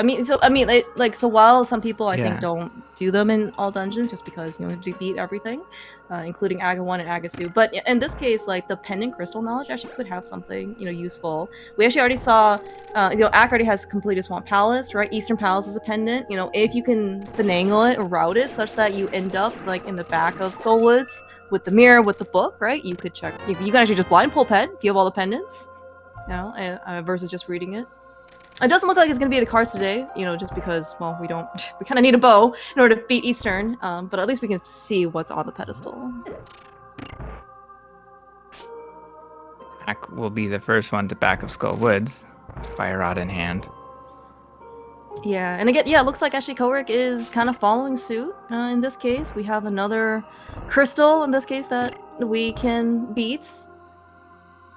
So while some people I think don't do them in all dungeons, just because you have to beat everything, including Aga 1 and Aga 2. But in this case, like the pendant crystal knowledge actually could have something useful. We actually already saw, Ack already has completed Swamp Palace, right? Eastern Palace is a pendant. If you can finagle it or route it such that you end up like in the back of Skullwoods with the mirror with the book, right? You could check. You can actually just blind pull pet if you have all the pendants. Versus just reading it. It doesn't look like it's gonna be the cards today, just because, well, we kind of need a bow in order to beat Eastern, but at least we can see what's on the pedestal. Ack will be the first one to back up Skull Woods, fire rod in hand. Yeah, and again, it looks like actually Korik is kind of following suit in this case. We have another crystal in this case that we can beat.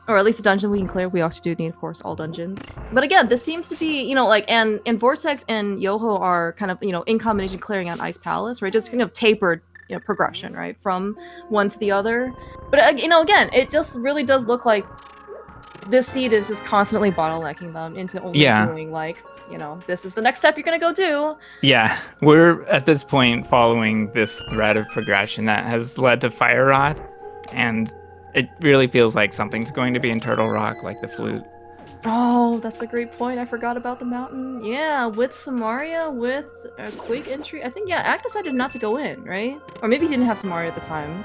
Or at least a dungeon we can clear. We also do need, of course, all dungeons. But again, this seems to be, and Vortex and Yoho are kind of, in combination clearing out Ice Palace, right? Just kind of tapered progression, right? From one to the other. But, again, it just really does look like this seed is just constantly bottlenecking them into only doing, like, this is the next step you're going to go do. Yeah, we're at this point following this thread of progression that has led to Fire Rod, and it really feels like something's going to be in Turtle Rock, like the flute. Oh, that's a great point. I forgot about the mountain. Yeah, with Samaria, with a quick entry. I think, Ack decided not to go in, right? Or maybe he didn't have Samaria at the time.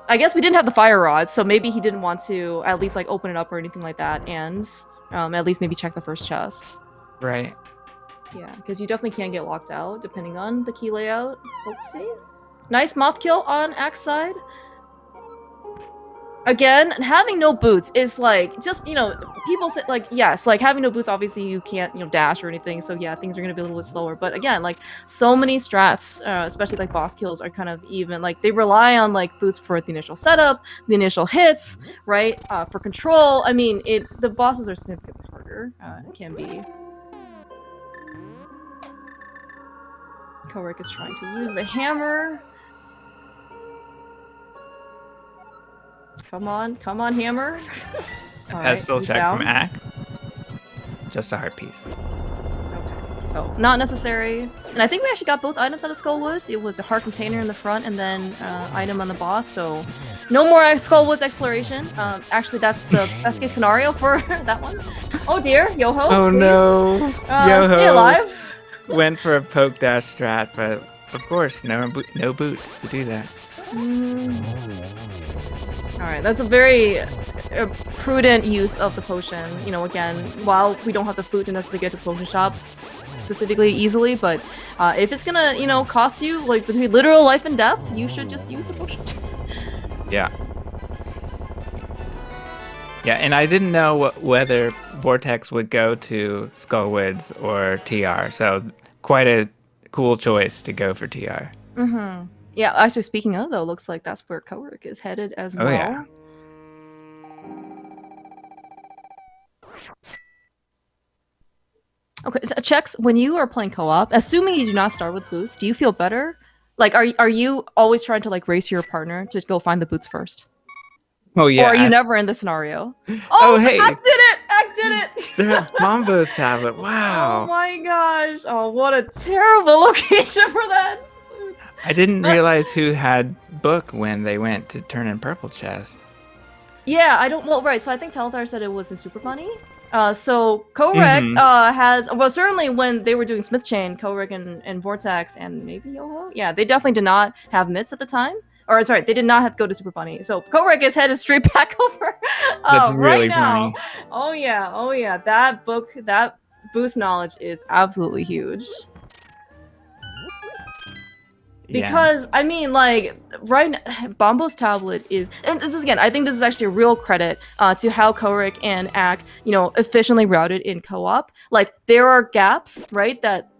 I guess we didn't have the fire rod, so maybe he didn't want to at least, like, open it up or anything like that, and at least maybe check the first chest. Right. Yeah, because you definitely can get locked out, depending on the key layout. Let's see. Nice moth kill on Ack's side. Again, having no boots is like, just, people say, like, yes, like, having no boots, obviously you can't, dash or anything, so yeah, things are going to be a little bit slower. But again, like, so many strats, especially, like, boss kills are kind of even, like, they rely on, like, boots for the initial setup, the initial hits, right, for control. I mean, the bosses are significantly harder, it can be. Korik is trying to use the hammer. Come on, hammer. Pedestal check from Ack. Just a heart piece. Okay, so not necessary. And I think we actually got both items out of Skullwoods. It was a heart container in the front and then item on the boss, so no more Skullwoods exploration. Actually, that's the best case scenario for that one. Oh dear, Yoho, oh please. No, Yoho stay alive. Went for a poke dash strat, but of course, no boots to do that. All right, that's a very a prudent use of the potion. You know, again, while we don't have the food to necessarily get to the potion shop specifically easily, but if it's gonna, you know, cost you like between literal life and death, you should just use the potion. Yeah. Yeah, and I didn't know whether Vortex would go to Skullwoods or TR, so quite a cool choice to go for TR. Mm-hmm. Yeah, actually, speaking of, though, looks like that's where Korik is headed as well. Oh, yeah. Okay, so checks, when you are playing co-op, assuming you do not start with boots, do you feel better? Like, are you always trying to, like, race your partner to go find the boots first? Oh, yeah. Or are you never in the scenario? Oh, hey! Act did it! Act did it! They're at Bombo's tablet. Oh Wow. my gosh. Oh, what a terrible location for that. I didn't realize who had book when they went to turn in purple chest. Yeah, I don't. Well, right. So I think Telthar said it was in Super Bunny. So Korek has. Well, certainly when they were doing Smith Chain, Korek and Vortex and maybe Yoho. Yeah, they definitely did not have mitts at the time. Or sorry, they did not have to go to Super Bunny. So Korek is headed straight back over. That's really right now. funny. Oh yeah, oh yeah. That book, that boost knowledge is absolutely huge. Because I mean, like, Bombo's tablet is, and this is, again, I think this is actually a real credit to how Korik and Ak, you know, efficiently routed in co-op. Like, there are gaps, right, that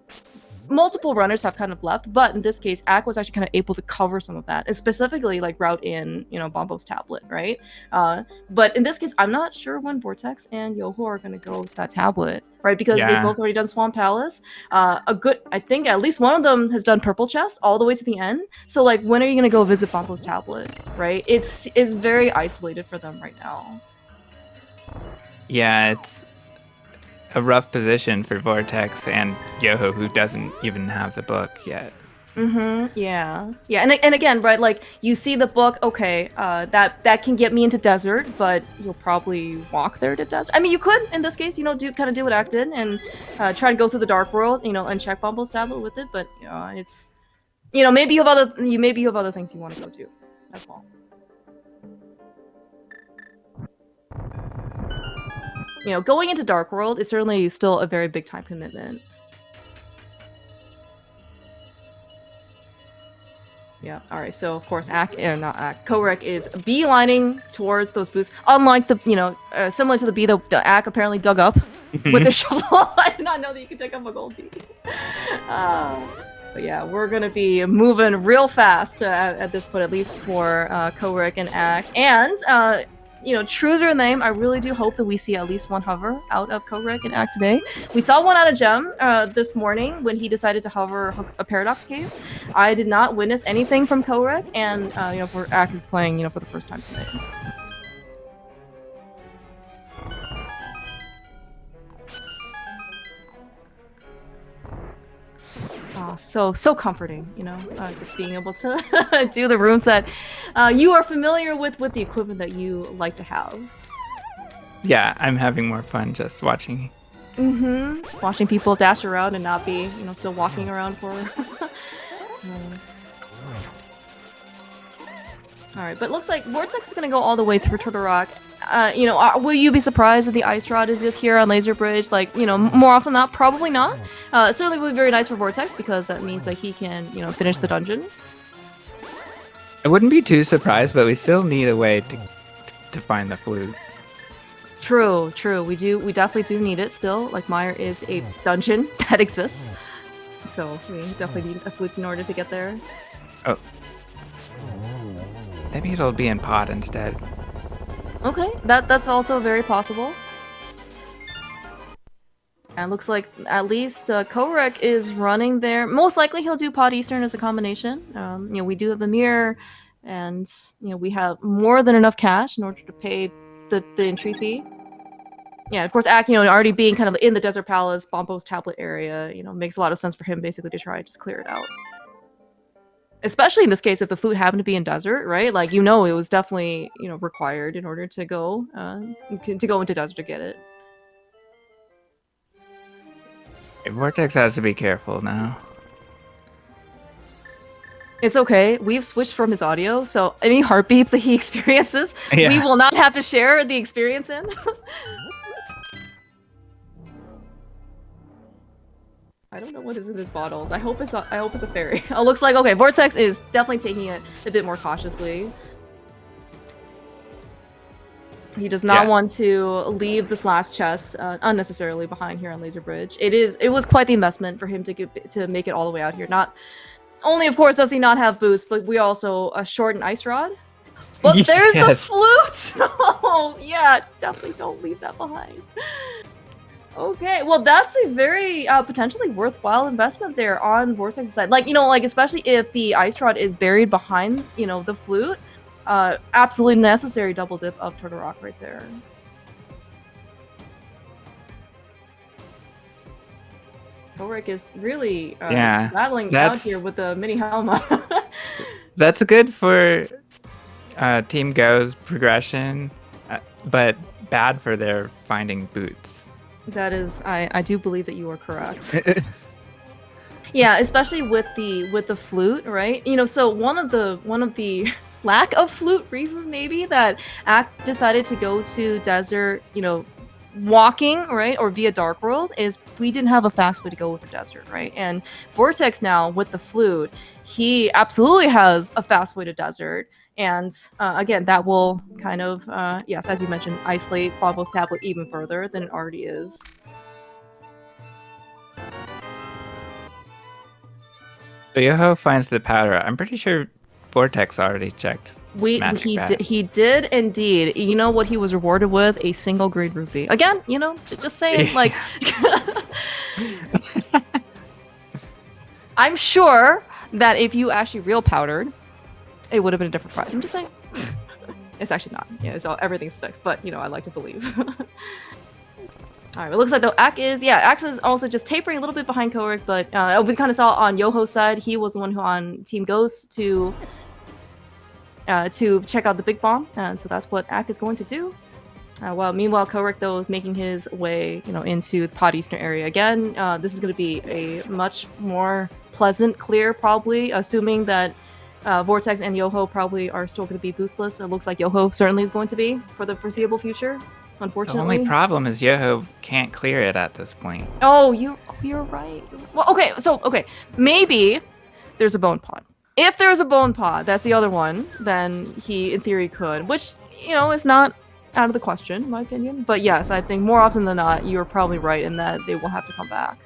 multiple runners have kind of left, but in this case, Ak was actually kind of able to cover some of that, and specifically like route in, you know, Bombo's tablet, right? But in this case, I'm not sure when Vortex and Yoho are going to go to that tablet, right? Because they've both already done Swan Palace. I think at least one of them has done Purple Chest all the way to the end. So like, when are you going to go visit Bombo's tablet, right? It's very isolated for them right now. Yeah, it's a rough position for Vortex and Yoho, who doesn't even have the book yet. Yeah. And again, right, like, you see the book, okay, that can get me into desert, but you'll probably walk there to desert. I mean, you could, in this case, you know, do what Act did and try to go through the dark world, you know, and check Bombo's tablet with it, but it's, you know, maybe you have other things you want to go do as well. You know, going into Dark World is certainly still a very big time commitment. Yeah, alright, so of course Korek is beelining towards those boosts. Unlike the, you know, similar to the bee that Ak apparently dug up with the shovel. I did not know that you could dig up a gold bee. But yeah, we're gonna be moving real fast at this point, at least for Korek and Ak. And, you know, true to their name, I really do hope that we see at least one hover out of Korek and Ak today. We saw one out of Gem this morning when he decided to hover a Paradox Cave. I did not witness anything from Korek, and you know, for Ak is playing, you know, for the first time today. Oh, so comforting, you know, just being able to do the rooms that you are familiar with the equipment that you like to have. Yeah, I'm having more fun just watching. Watching people dash around and not be, you know, still walking around for... Alright, but looks like Vortex is gonna go all the way through Turtle Rock. You know, will you be surprised that the Ice Rod is just here on Laser Bridge? Like, you know, more often than not, probably not. Certainly would be very nice for Vortex because that means that he can, you know, finish the dungeon. I wouldn't be too surprised, but we still need a way to find the flute. True. We definitely do need it still. Like, Mire is a dungeon that exists. So we definitely need a flute in order to get there. Oh. Maybe it'll be in pot instead. Okay, that's also very possible. And looks like at least Korek is running there. Most likely he'll do Pod Eastern as a combination. You know, we do have the mirror, and you know, we have more than enough cash in order to pay the entry fee. Yeah, of course, Ak, you know, already being kind of in the Desert Palace, Bombo's tablet area, you know, makes a lot of sense for him basically to try and just clear it out. Especially in this case, if the flute happened to be in desert, right? Like, you know, it was definitely, you know, required in order to go into desert to get it. Vortex has to be careful now. It's okay. We've switched from his audio, so any heartbeats that he experiences, Yeah. we will not have to share the experience in. I don't know what is in his bottles. I hope it's a fairy. Oh, looks like okay. Vortex is definitely taking it a bit more cautiously. He does not want to leave this last chest unnecessarily behind here on Laser Bridge. It was quite the investment for him to make it all the way out here. Not only, of course, does he not have boots, but we also short an ice rod. But there's the flute! Oh, yeah, definitely don't leave that behind. Okay, well, that's a very potentially worthwhile investment there on Vortex's side. Like, like especially if the ice rod is buried behind, the flute, absolutely necessary double dip of Turtle Rock right there. Ulrich is really battling out here with the mini Helma. That's good for Team Go's progression, but bad for their finding boots. That is, I do believe that you are correct. Yeah, especially with the flute, right? So one of the lack of flute reasons maybe that Act decided to go to desert, walking, right, or via Dark World is we didn't have a fast way to go with the desert, right? And Vortex now with the flute, he absolutely has a fast way to desert. And again, that will kind of, yes, as you mentioned, isolate Bobo's tablet even further than it already is. So Yoho finds the powder. I'm pretty sure Vortex already checked. He did indeed. You know what he was rewarded with? A single grade rupee. Again, just saying, like I'm sure that if you actually real powdered, it would have been a different price. I'm just saying. It's actually not. Yeah, everything's fixed, but I like to believe. Alright, it looks like though Ak is also just tapering a little bit behind Korik, but we kind of saw on Yoho's side, he was the one who on Team Ghost to check out the big bomb, and so that's what Ak is going to do. Meanwhile, Korik though is making his way, into the Pod Eastern area again. This is going to be a much more pleasant clear, probably, assuming that Vortex and Yoho probably are still going to be boostless. It looks like Yoho certainly is going to be for the foreseeable future. Unfortunately, the only problem is Yoho can't clear it at this point. Oh, you're right. Well, okay, maybe there's a bone pod. If there's a bone pod, that's the other one, then he in theory could, which is not out of the question in my opinion. But yes, I think more often than not, you're probably right in that they will have to come back.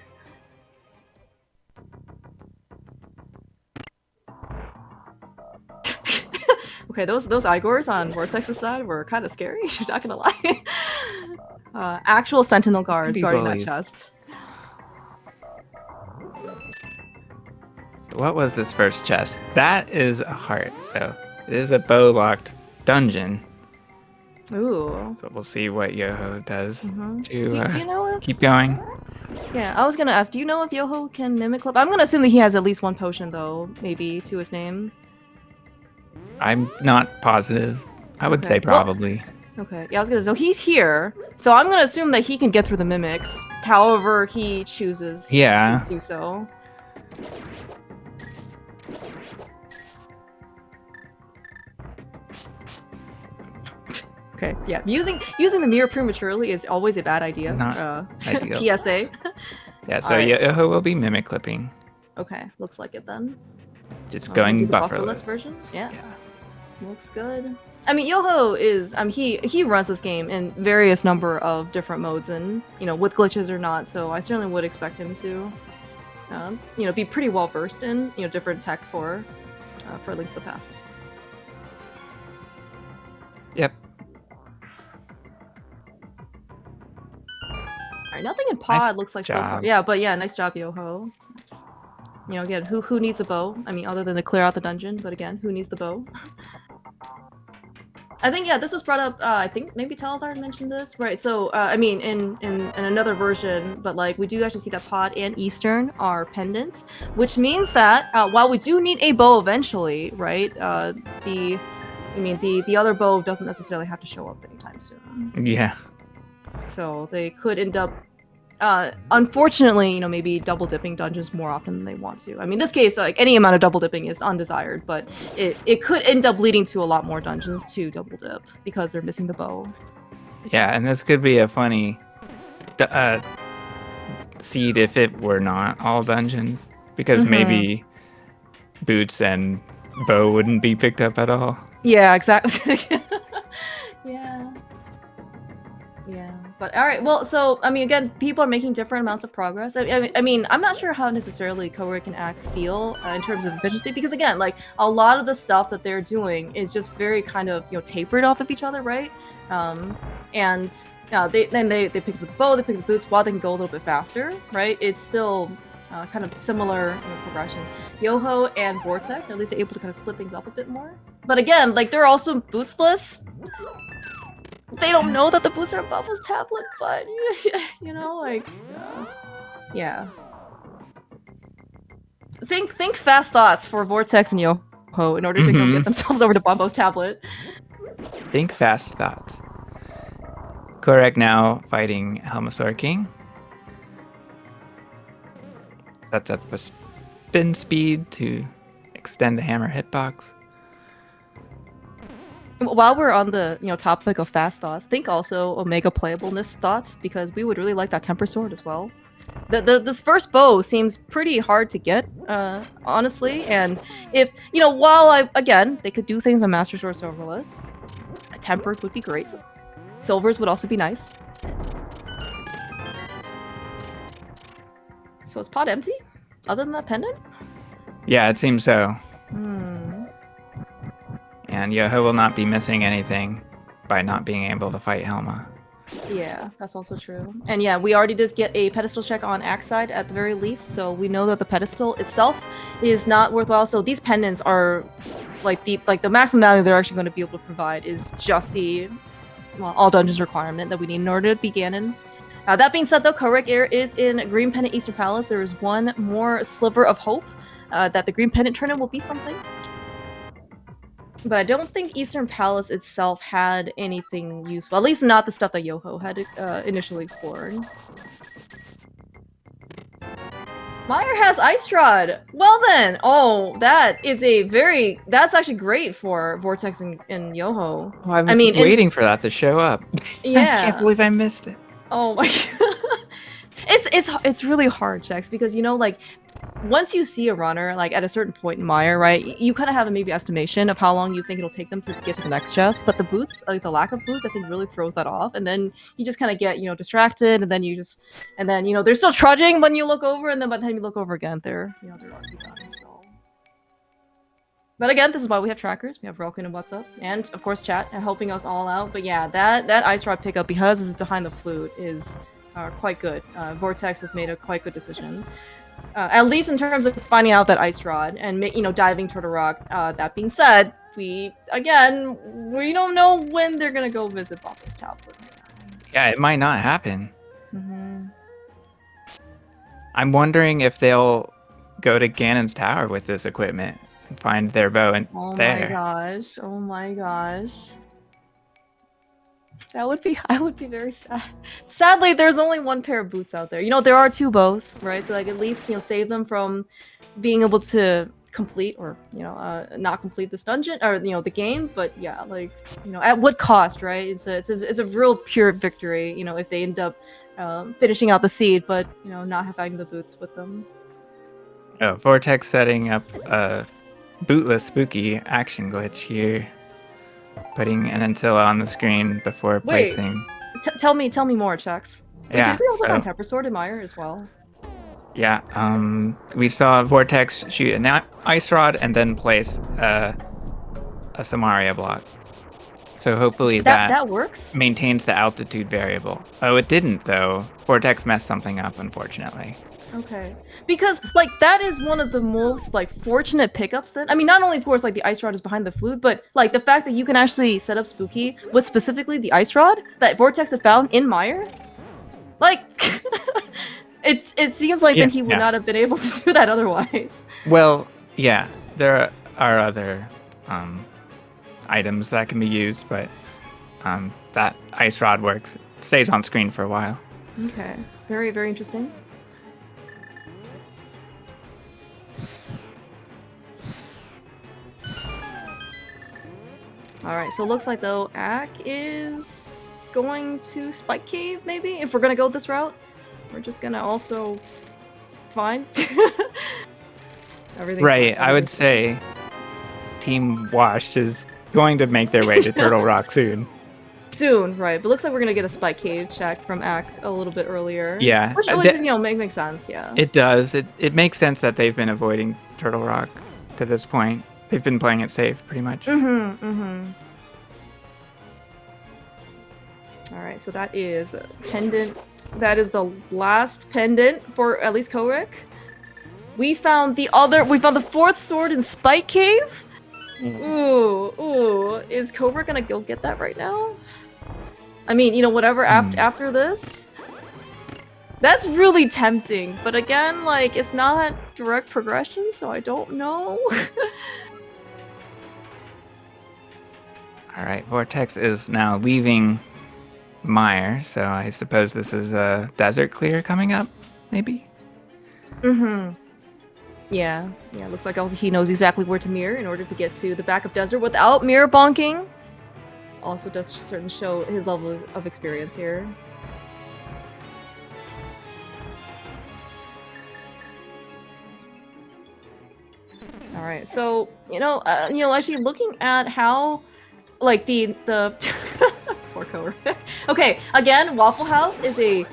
Okay, those Igors on Vortex's side were kind of scary. Not gonna lie. Actual Sentinel guards guarding that chest. So what was this first chest? That is a heart. So it is a bow-locked dungeon. Ooh. But we'll see what Yoho does to do you know keep going. Yeah, I was gonna ask, do you know if Yoho can mimic clip? I'm gonna assume that he has at least one potion though, maybe to his name. I'm not positive. I would say probably. Well, okay, yeah, I was gonna. So he's here, so I'm gonna assume that he can get through the mimics, however he chooses to do so. Okay, yeah, using the mirror prematurely is always a bad idea. Not ideal. PSA. Yeah, so Yoho will be mimic clipping. Okay, looks like it then. Just going bufferless version. Yeah. Looks good. I mean, Yoho is he runs this game in various number of different modes, and with glitches or not. So I certainly would expect him to, be pretty well versed in different tech for Link to the Past. Yep. Alright, nothing in pod looks like so far. Yeah, but yeah, nice job, Yoho. That's, again, who needs a bow? I mean, other than to clear out the dungeon, but again, who needs the bow? I think, yeah, this was brought up, I think maybe Taladar mentioned this, right? So, I mean, in another version, but like, we do actually see that Pod and Eastern are pendants, which means that, while we do need a bow eventually, right, the other bow doesn't necessarily have to show up anytime soon. Yeah. So, they could end up unfortunately, maybe double dipping dungeons more often than they want to. I mean, in this case, like any amount of double dipping is undesired, but it could end up leading to a lot more dungeons to double dip because they're missing the bow. Yeah, and this could be a funny seed if it were not all dungeons, because maybe boots and bow wouldn't be picked up at all. Yeah, exactly. Yeah. Yeah, but all right. Well, so I mean, again, people are making different amounts of progress. I mean, I'm not sure how necessarily co-work and act feel in terms of efficiency, because again, like a lot of the stuff that they're doing is just very kind of tapered off of each other, right? And they pick up the bow, they pick up the boots while they can go a little bit faster, right? It's still kind of similar progression. Yoho and Vortex are at least able to kind of split things up a bit more. But again, like they're also bootsless. They don't know that the boots are Bubbles' tablet, but yeah. Think fast thoughts for Vortex and Yoho in order to go get themselves over to Bumbo's tablet. Think fast thoughts. Korek now fighting Helmasaur King. Sets up a spin speed to extend the hammer hitbox. While we're on the topic of fast thoughts, think also Omega playableness thoughts, because we would really like that temper sword as well. This first bow seems pretty hard to get, honestly, and if while they could do things on Master Sword Silverless, a tempered would be great. Silvers would also be nice. So is pot empty? Other than that pendant? Yeah, it seems so. And Yoho will not be missing anything by not being able to fight Helma. Yeah, that's also true. And yeah, we already did get a pedestal check on Axe side at the very least, so we know that the pedestal itself is not worthwhile. So these pendants are like the maximum value they're actually going to be able to provide is just the all dungeons requirement that we need in order to be Ganon. That being said, though, Korek Air is in Green Pendant Eastern Palace. There is one more sliver of hope that the Green Pendant tournament will be something. But I don't think Eastern Palace itself had anything useful. At least not the stuff that Yoho had initially explored. Meyer has Ice Rod! Well then! Oh, that's actually great for Vortex and Yoho. Oh, I was waiting for that to show up. Yeah. I can't believe I missed it. Oh my god. It's really hard, Chex, because like once you see a runner like at a certain point in Meyer, right, you kind of have a maybe estimation of how long you think it'll take them to get to the next chest, but the boots, like the lack of boots, I think really throws that off, and then you just kind of get distracted, and then they're still trudging when you look over, and then by the time you look over again, they're already done. So. But again, this is why we have trackers. We have Rolkin and What's Up, and of course chat helping us all out. But yeah, that Ice Rod pickup, because it's behind the flute, is quite good. Vortex has made a quite good decision. At least in terms of finding out that Ice Rod and diving toward a rock. That being said, we don't know when they're gonna go visit Bob's tablet. Yeah, it might not happen. I'm wondering if they'll go to Ganon's tower with this equipment and find their bow and there. Oh my gosh. I would be very sad. Sadly, there's only one pair of boots out there. There are two bows, right? So like at least save them from being able to complete or not complete this dungeon or the game. But yeah, like at what cost, right? It's a real pure victory. If they end up finishing out the seed, but not having the boots with them. Oh, Vortex setting up a bootless spooky action glitch here. Putting an Antilla on the screen before placing. Tell me more, Chex. Yeah. Did we also find Temper Sword in Meyer as well? Yeah. We saw Vortex shoot an Ice Rod and then place a Samaria block. So hopefully that works. Maintains the altitude variable. Oh, it didn't though. Vortex messed something up, unfortunately. Okay, because that is one of the most fortunate pickups. Then I mean, not only of course the Ice Rod is behind the flute, but the fact that you can actually set up Spooky with specifically the Ice Rod that Vortex had found in Meyer. It seems like that he would not have been able to do that otherwise. Well, yeah, there are other items that can be used, but that Ice Rod works. It stays on screen for a while. Okay. Very, very interesting. All right, so it looks like though Ak is going to Spike Cave, maybe? If we're gonna go this route, we're just gonna also fine. Everything's Right, fine. I would say Team Washed is going to make their way to Turtle Rock soon. Soon, right? But looks like we're gonna get a Spike Cave check from Ak a little bit earlier. Yeah, which you know makes sense. Yeah, it does. It makes sense that they've been avoiding Turtle Rock to this point. They've been playing it safe, pretty much. Mm-hmm. Mm-hmm. All right, so that is a pendant. That is the last pendant for at least Korik. We found the fourth sword in Spike Cave. Ooh. Is Korik gonna go get that right now? I mean, you know, whatever after this. That's really tempting, but again, like, it's not direct progression, so I don't know. All right, Vortex is now leaving Mire, so I suppose this is a desert clear coming up, maybe? Mm-hmm. Yeah, looks like also he knows exactly where to mirror in order to get to the back of desert without mirror bonking. Also does certainly show his level of experience here. All right, so actually looking at how, like the poor Korik. Okay, again, Waffle House is a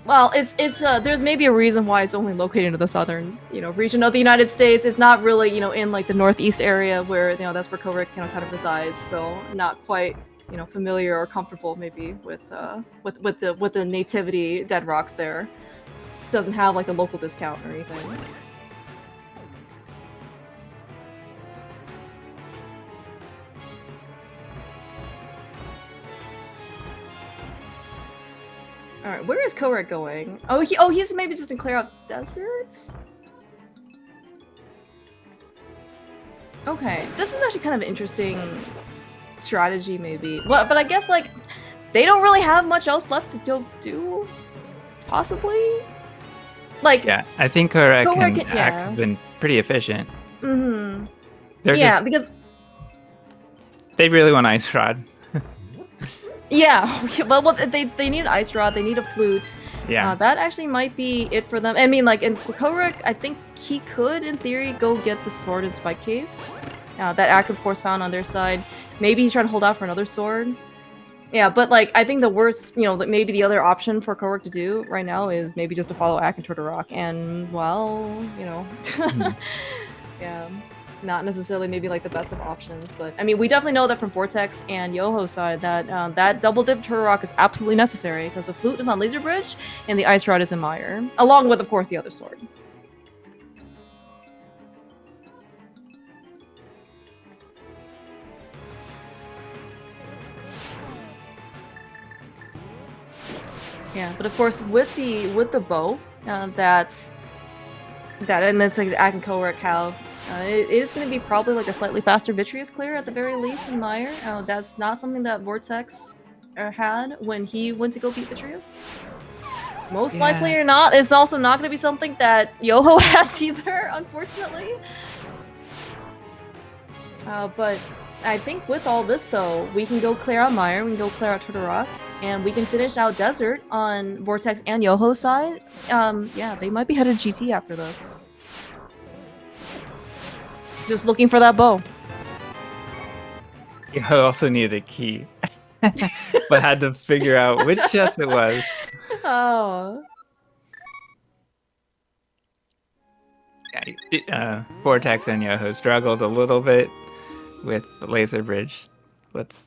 there's maybe a reason why it's only located in the southern region of the United States. It's not really in like the northeast area where that's where Korik kind of resides. So not quite familiar or comfortable maybe with the nativity dead rocks there. Doesn't have like the local discount or anything. All right, where is Korik going? He's maybe just in clear out deserts. Okay, this is actually kind of an interesting strategy, maybe. But I guess like they don't really have much else left to do, possibly. Like yeah, I think Korik and Ak have been pretty efficient. Mm-hmm. They're because they really want Ice Rod. Yeah, well, they need an ice rod, they need a flute. Yeah. That actually might be it for them. I mean, like, in Korik, I think he could, in theory, go get the sword in Spike Cave. That Ak, of course, found on their side. Maybe he's trying to hold out for another sword. Yeah, but, like, I think the worst, maybe the other option for Korik to do right now is maybe just to follow Ak and Turtle Rock. And, well, yeah. Not necessarily maybe like the best of options, but I mean, we definitely know that from Vortex and Yoho's side that that double dip Turtle Rock is absolutely necessary because the flute is on Laser Bridge and the Ice Rod is in Mire, along with, of course, the other sword. Yeah, but of course, with the bow, that and that's like Ak and Korik have. It is going to be probably like a slightly faster Vitreous clear at the very least in Mire. That's not something that Vortex had when he went to go beat Vitreous. Most likely or not, it's also not going to be something that Yoho has either, unfortunately. But I think with all this though, we can go clear out Mire, we can go clear out Turtle Rock, and we can finish out Desert on Vortex and Yoho's side. Yeah, they might be headed to GT after this. Just looking for that bow. You also needed a key, but had to figure out which chest it was. Oh. Yeah, Vortex and Yoho struggled a little bit with the Laser Bridge. Let's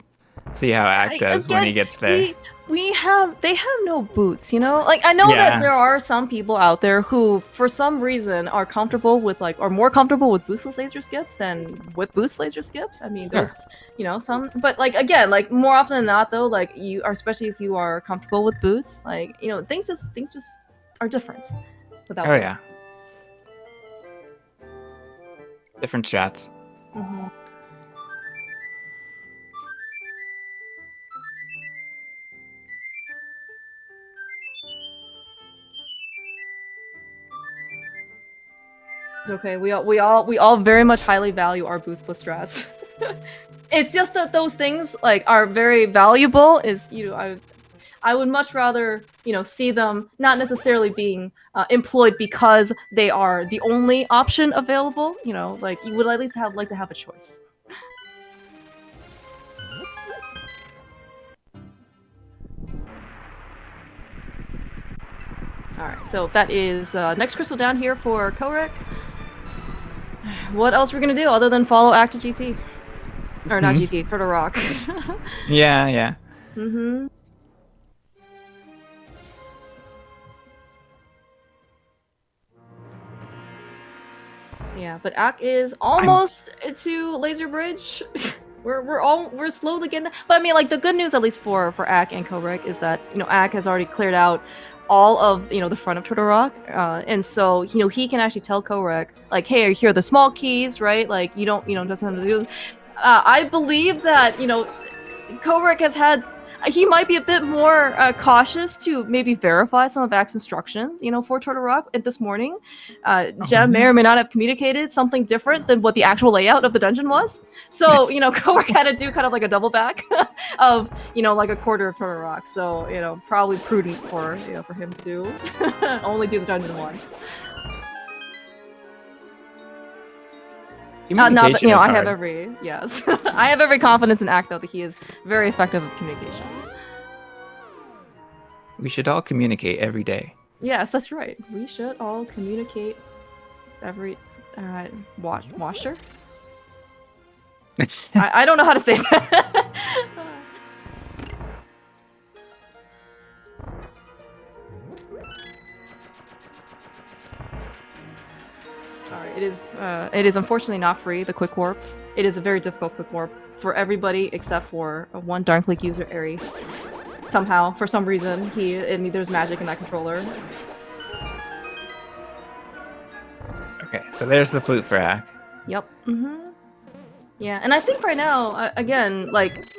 see how Ak does when he gets there. They have no boots, Like, I know that there are some people out there who, for some reason, are comfortable with, like, or more comfortable with boostless laser skips than with boost laser skips. I mean, there's, some, but, like, again, like, more often than not, though, like, you are, especially if you are comfortable with boots, like, things just are different without boots. Yeah. Different strats. Mm-hmm. Okay, we all very much highly value our boostless strats. It's just that those things like are very valuable. Is I would much rather see them not necessarily being employed because they are the only option available. Like you would at least like to have a choice. Alright, so that is next crystal down here for Korek. What else are we gonna do other than follow Active GT? Or not GT, Turtle Rock. Yeah, yeah. Mm-hmm. Yeah, but Ak is almost to Laser Bridge. we're slowly getting there. But I mean, like the good news, at least for Ak and Korek, is that Ak has already cleared out all of the front of Turtle Rock, and so he can actually tell Korek like, hey, here are the small keys, right? Like you don't doesn't have to do this. I believe that Korek has had. He might be a bit more cautious to maybe verify some of Ak's instructions, for Turtle Rock this morning. Jem may or may not have communicated something different than what the actual layout of the dungeon was. So, Korek had to do kind of like a double back of, like a quarter of Turtle Rock. So, probably prudent for him to only do the dungeon once. Not that, I have every I have every confidence in Ak though that he is very effective at communication. We should all communicate every day. Yes, that's right. We should all communicate every washer. I don't know how to say that. Alright, it is unfortunately not free, the quick warp. It is a very difficult quick warp for everybody except for one Dark League user, Eri. Somehow, for some reason, there's magic in that controller. Okay, so there's the flute for Ak. Yep. Yeah, and I think right now, again, like,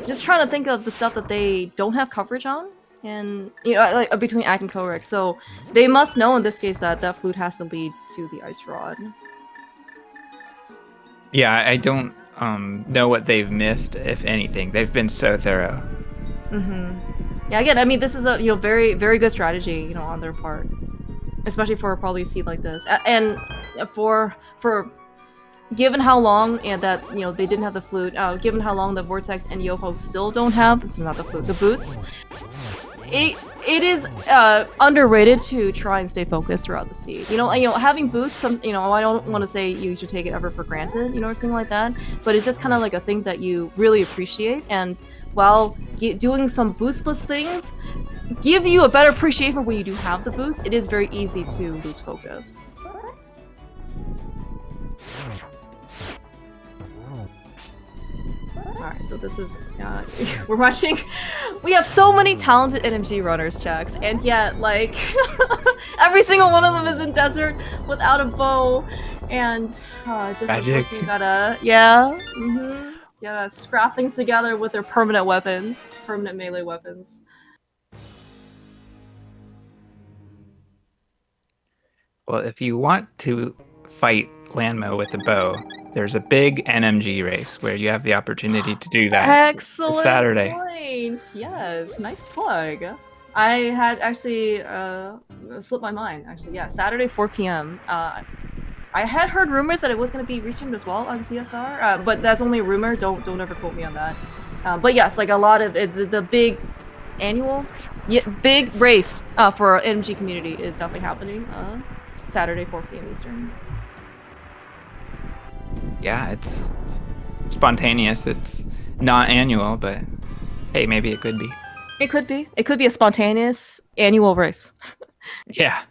just trying to think of the stuff that they don't have coverage on, and like between Ak and Korek. So they must know in this case that that flute has to lead to the ice rod. Yeah, I don't know what they've missed, if anything. They've been so thorough. Yeah, again, I mean, this is a very very good strategy, on their part, especially for probably a seed like this, and for given how long and that they didn't have the flute, given how long the Vortex and Yoho still don't have, it's not the flute, the boots. It is underrated to try and stay focused throughout the seed. Having boots, I don't want to say you should take it ever for granted, or anything like that, but it's just kind of like a thing that you really appreciate, and while doing some boostless things give you a better appreciation when you do have the boots, it is very easy to lose focus. Alright, so this is, we're watching, we have so many talented NMG runners, Checks, and yet, like, every single one of them is in desert without a bow, and just unfortunately gotta, gotta scrap things together with their permanent weapons, permanent melee weapons. Well, if you want to fight Landmo with a bow, there's a big NMG race where you have the opportunity to do that. Excellent Saturday. point. Yes, nice plug. I had actually slipped my mind. Actually, yeah, Saturday 4 p.m. I had heard rumors that it was going to be restreamed as well on CSR, but that's only a rumor. Don't ever quote me on that. But yes, like a lot of the big annual, big race for NMG community is definitely happening. Saturday 4 p.m. Eastern. Yeah, it's spontaneous. It's not annual, but hey, maybe it could be. It could be. It could be a spontaneous annual race. Yeah.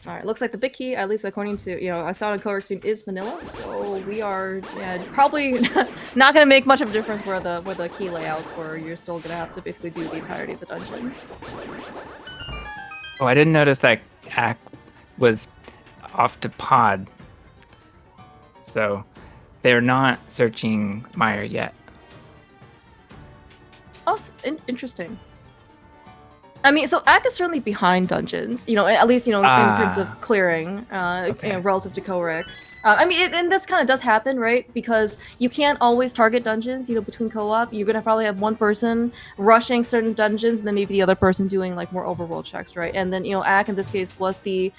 Alright, looks like the big key, at least according to, I saw on color stream, is vanilla, so we are probably not going to make much of a difference where the key layouts, where you're still going to have to basically do the entirety of the dungeon. Oh, I didn't notice that Ak was off to pod. So they're not searching Meyer yet. Oh, interesting. I mean, so Ak is certainly behind dungeons, at least, in terms of clearing, Okay. relative to Korik. I mean, and this kind of does happen, right? Because you can't always target dungeons, between co-op. You're gonna probably have one person rushing certain dungeons, and then maybe the other person doing, like, more overworld checks, right? And then, Ak, in this case, was the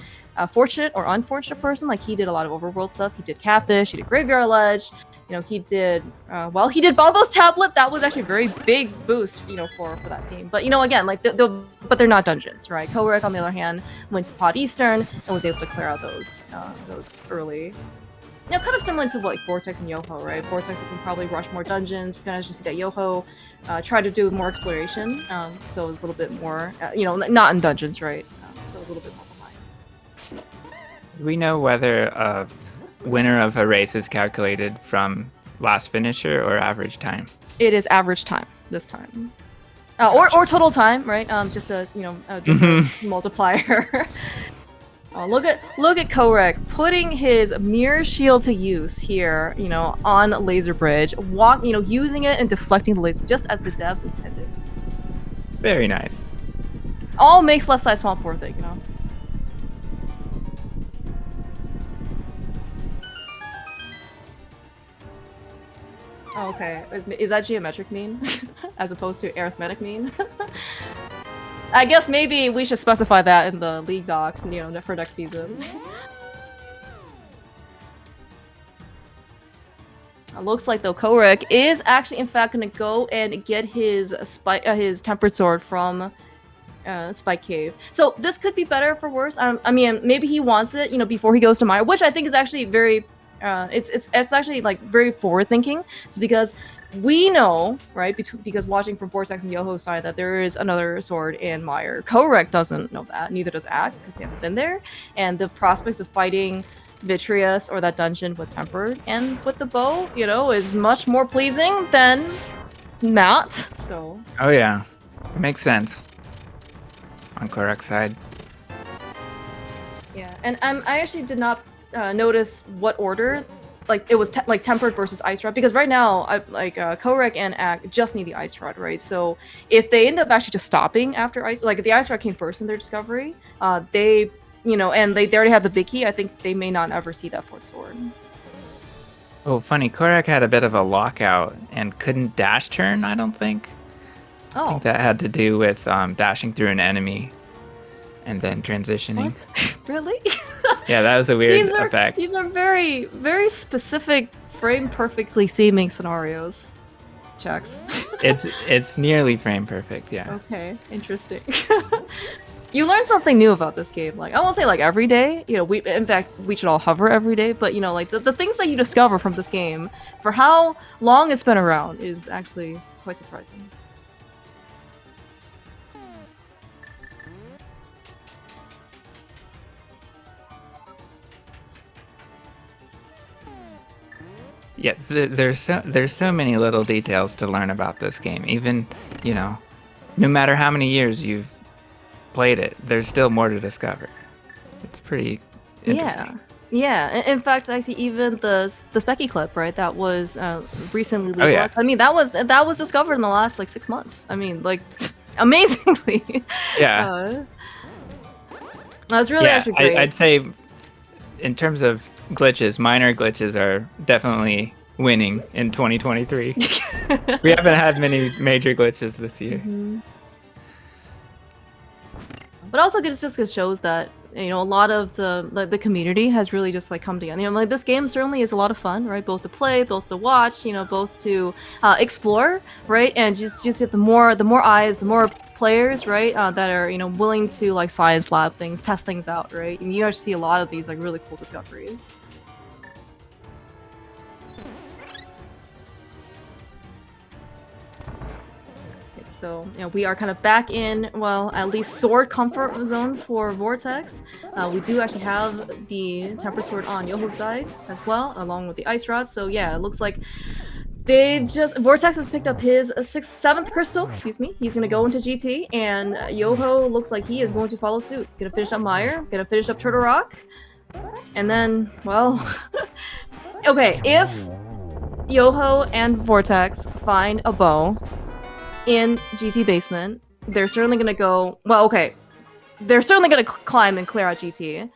fortunate or unfortunate person. Like, he did a lot of overworld stuff. He did Catfish, he did Graveyard Ledge, he did he did Bonbo's Tablet. That was actually a very big boost, for that team. But again, like but they're not dungeons, right? Korik, on the other hand, went to Pod Eastern and was able to clear out those early. Kind of similar to like Vortex and Yoho, right? Vortex can probably rush more dungeons. You kind of just see that Yoho try to do more exploration, so it was a little bit more, not in dungeons, right? So it was a little bit more behind. Do we know whether a winner of a race is calculated from last finisher or average time? It is average time this time. Or total time, right? Just a different multiplier. Oh, look at Korik putting his mirror shield to use here, on Laser Bridge, using it and deflecting the laser just as the devs intended. Very nice. All makes left side swamp worth it, Oh, okay. Is that geometric mean as opposed to arithmetic mean? I guess maybe we should specify that in the league doc, for next season. It looks like though Korik is actually in fact going to go and get his tempered sword from Spike Cave. So this could be better for worse. I mean, maybe he wants it, before he goes to Mire, which I think is actually very. It's actually like very forward thinking. So because we know, right, because watching from Vortex and Yoho's side, that there is another sword in Mire. Korik doesn't know that, neither does Ak, because they haven't been there. And the prospects of fighting Vitreous or that dungeon with Tempered and with the bow, is much more pleasing than not. So. Oh yeah, it makes sense. On Korik's side. Yeah, and I actually did not notice what order, like it was like Tempered versus Ice Rod, because right now Korik and Ak just need the Ice Rod, right? So if they end up actually just stopping after Ice, like if the Ice Rod came first in their discovery, they and they already have the big key, I think they may not ever see that fourth sword. Oh, funny, Korik had a bit of a lockout and couldn't dash turn, I don't think. I think that had to do with dashing through an enemy and then transitioning. What? Really? Yeah, that was a weird effect. These are very, very specific, frame perfectly seeming scenarios. Checks. It's nearly frame perfect, yeah. Okay, interesting. You learn something new about this game. Like, I won't say like every day. In fact, we should all hover every day. But like the things that you discover from this game, for how long it's been around, is actually quite surprising. Yeah, there's so many little details to learn about this game. Even, no matter how many years you've played it, there's still more to discover. It's pretty interesting. Yeah. In fact, I see even the Specky clip, right? That was recently released. Oh, yeah. I mean, that was discovered in the last like 6 months. I mean, like, amazingly. Yeah. That's really actually great. I'd say, in terms of glitches, minor glitches are definitely winning in 2023. We haven't had many major glitches this year. Mm-hmm. But also, it just shows that a lot of the community has really just like come together. Like this game certainly is a lot of fun, right? Both to play, both to watch, both to explore, right? And just get the more eyes, the more players, right? That are willing to like science lab things, test things out, right? And you actually see a lot of these like really cool discoveries. So, we are kind of back in, well, at least sword comfort zone for Vortex. We do actually have the Tempered Sword on Yoho's side as well, along with the Ice Rod. So, yeah, it looks like Vortex has picked up his 7th crystal, excuse me. He's going to go into GT, and Yoho looks like he is going to follow suit. Going to finish up Mire, going to finish up Turtle Rock, and then, well, okay, if Yoho and Vortex find a bow in GT basement, they're certainly gonna go. Well, okay, they're certainly gonna climb and clear out GT.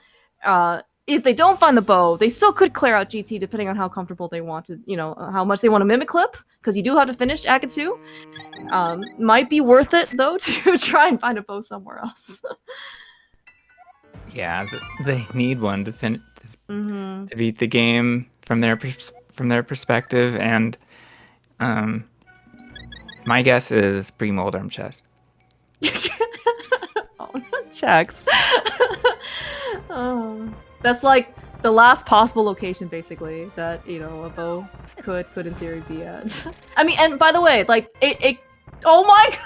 If they don't find the bow, they still could clear out GT depending on how comfortable they want to, how much they want to mimic clip, because you do have to finish Aga 2. Might be worth it though to try and find a bow somewhere else. Yeah, they need one to to beat the game from their perspective, and my guess is pre-mold arm chest. Oh, checks. Oh, that's like the last possible location, basically, that a bow could in theory be at. I mean, and by the way, like it. Oh my god!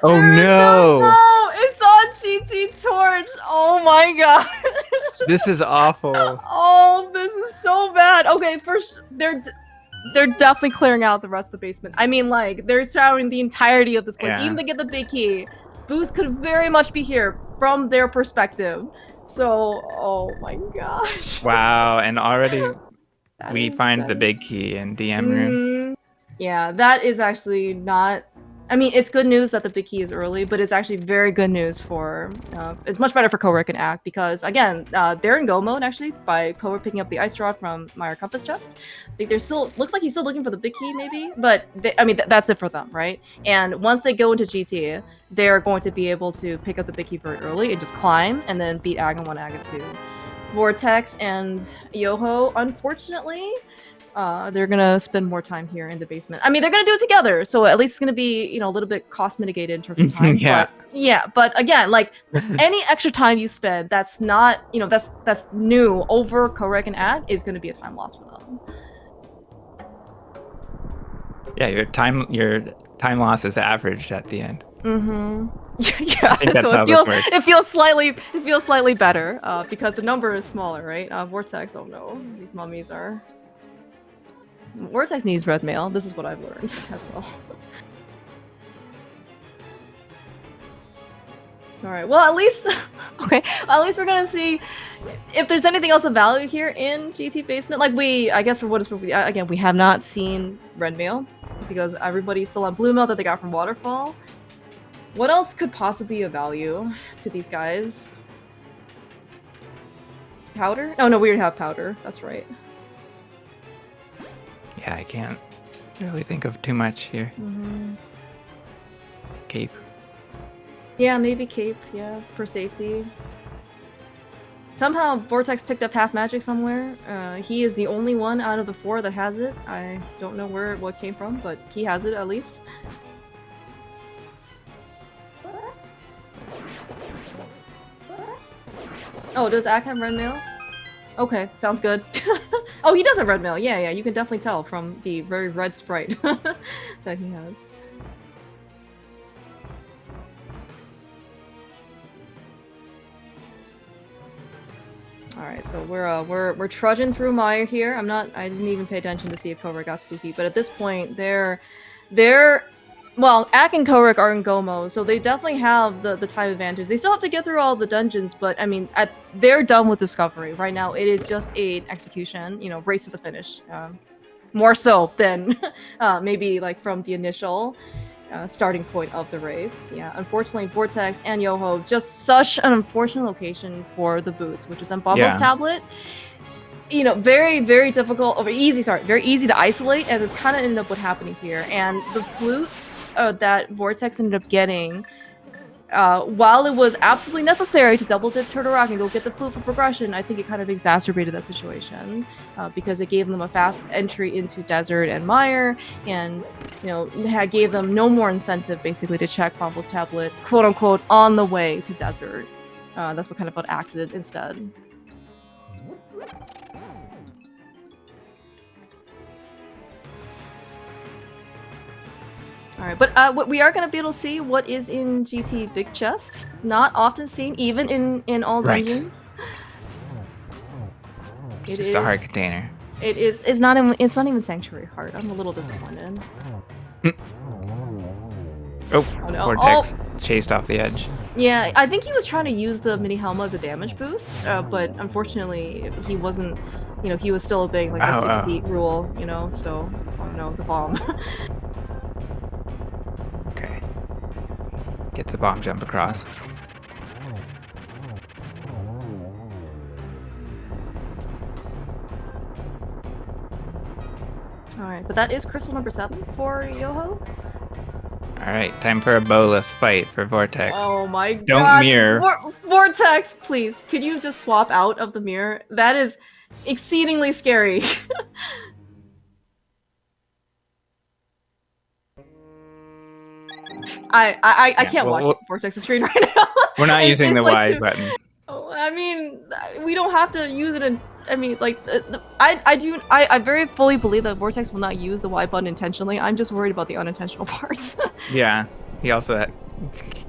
Oh no! It's on GT Torch. Oh my god! This is awful. Oh, this is so bad. Okay, first they're definitely clearing out the rest of the basement. I mean, like, they're showering the entirety of this place. Yeah. Even to get the big key, Boost could very much be here from their perspective. So, oh my gosh. Wow, and already we find the big key in DM room. Yeah, that is actually not... I mean, it's good news that the big key is early, but it's actually very good news for... it's much better for Korik and Act, because, again, they're in go mode, actually, by Korik picking up the ice rod from Meyer Compass chest. I think they're still... Looks like he's still looking for the big key, maybe? But, I mean, that's it for them, right? And once they go into GT, they're going to be able to pick up the big key very early and just climb, and then beat Aga 1, Aga 2. Vortex and Yoho, unfortunately... they're gonna spend more time here in the basement. I mean, they're gonna do it together, so at least it's gonna be, a little bit cost mitigated in terms of time. Yeah. But again, like, any extra time you spend that's not, that's new over Korik and Act is gonna be a time loss for them. Yeah, your time loss is averaged at the end. Yeah, I think that's so how this works. it feels slightly better because the number is smaller, right? Vortex, oh no, these mummies are... Vortex needs red mail. This is what I've learned as well. Alright, well at least... okay, at least we're gonna see if there's anything else of value here in GT Basement. Like, I guess for what it's worth, again, we have not seen red mail, because everybody's still on blue mail that they got from Waterfall. What else could possibly be of value to these guys? Powder? Oh no, we already have powder. That's right. Yeah, I can't really think of too much here. Cape. Yeah, maybe cape, yeah, for safety. Somehow Vortex picked up half magic somewhere. He is the only one out of the 4 that has it. I don't know what came from, but he has it at least. Oh, does Ak have red mail? Okay, sounds good. Oh, he does have red mail. Yeah, you can definitely tell from the very red sprite that he has. All right, so we're trudging through Mire here. I didn't even pay attention to see if Korik got spooky, but at this point, well, Ak and Korik are in go mode, so they definitely have the time advantage. They still have to get through all the dungeons, but I mean, they're done with Discovery. Right now, it is just an execution, race to the finish. More so than maybe like from the initial starting point of the race. Yeah, unfortunately, Vortex and Yoho, just such an unfortunate location for the boots, which is on Bobo's tablet. Very, very difficult, very easy to isolate, and this kind of ended up what happening here. And the flute that Vortex ended up getting, while it was absolutely necessary to double dip Turtle Rock and go get the flute for progression, I think it kind of exacerbated that situation because it gave them a fast entry into Desert and Mire, and gave them no more incentive basically to check Bobo's tablet, quote unquote, on the way to Desert. That's what kind of acted instead. Alright, but we are going to be able to see what is in GT Big Chest. Not often seen, even in all dungeons. It's just a heart container. It's not even Sanctuary Heart. I'm a little disappointed. Oh no. Vortex chased off the edge. Yeah, I think he was trying to use the mini Helma as a damage boost, but unfortunately he wasn't, he was still obeying like the 6 feet rule, so, oh no, the bomb. Okay. Gets a bomb jump across. Alright, but that is crystal number 7 for Yoho. Alright, time for a bowless fight for Vortex. Oh my Don't gosh. mirror. Vortex, please. Could you just swap out of the mirror? That is exceedingly scary. I can't watch Vortex's screen right now. We're not using the like Y button. Oh, I mean, we don't have to use it in. I mean, like, I very fully believe that Vortex will not use the Y button intentionally. I'm just worried about the unintentional parts. Yeah, he also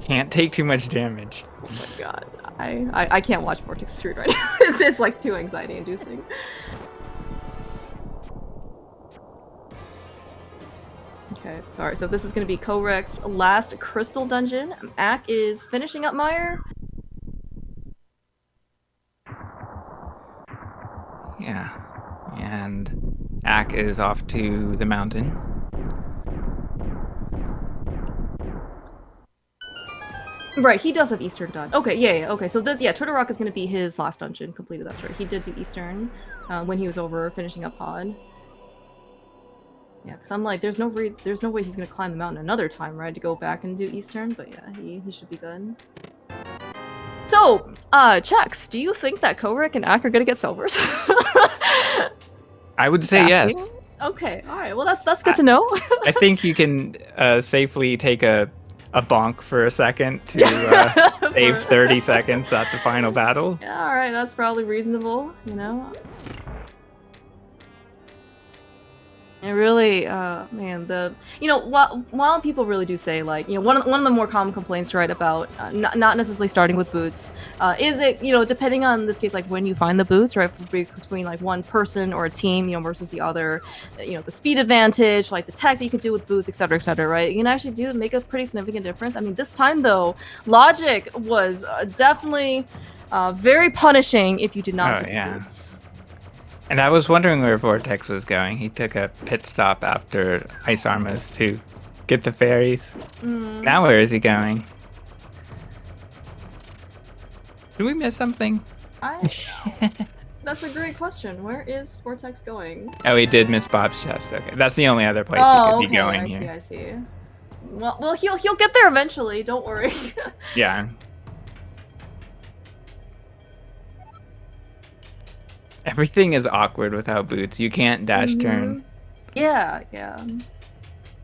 can't take too much damage. Oh my god, I can't watch Vortex screen right now. It's like too anxiety inducing. Okay, sorry. So this is gonna be Korek's last crystal dungeon. Ak is finishing up Meyer. Yeah, and Ak is off to the mountain. Right, he does have Eastern done. Okay, yeah, okay. So this, yeah, Turtle Rock is gonna be his last dungeon completed. That's right. He did do Eastern when he was over finishing up Pod. Yeah, because I'm like, there's no way he's gonna climb the mountain another time, right? To go back and do Eastern, but yeah, he should be good. So, Chex, do you think that Korek and Ak are gonna get silvers? I would say yes. Okay, alright, well that's good to know. I think you can safely take a bonk for a second to save 30 seconds at the final battle. Yeah, alright, that's probably reasonable, you know? It really, man, while people really do say, like, you know, one of the more common complaints, right, about not necessarily starting with boots, is it, you know, depending on this case, like, when you find the boots, right, between, like, one person or a team, you know, versus the other, you know, the speed advantage, like, the tech that you could do with boots, etc., right, you can actually do make a pretty significant difference. I mean, this time, though, logic was definitely very punishing if you did not get boots. And I was wondering where Vortex was going. He took a pit stop after Ice Armors to get the fairies. Now where is he going? Did we miss something? That's a great question. Where is Vortex going? Oh, he did miss Bob's chest. Okay, that's the only other place he could be going here. I see. Well, he'll get there eventually. Don't worry. Yeah. Everything is awkward without boots. You can't dash turn. Yeah.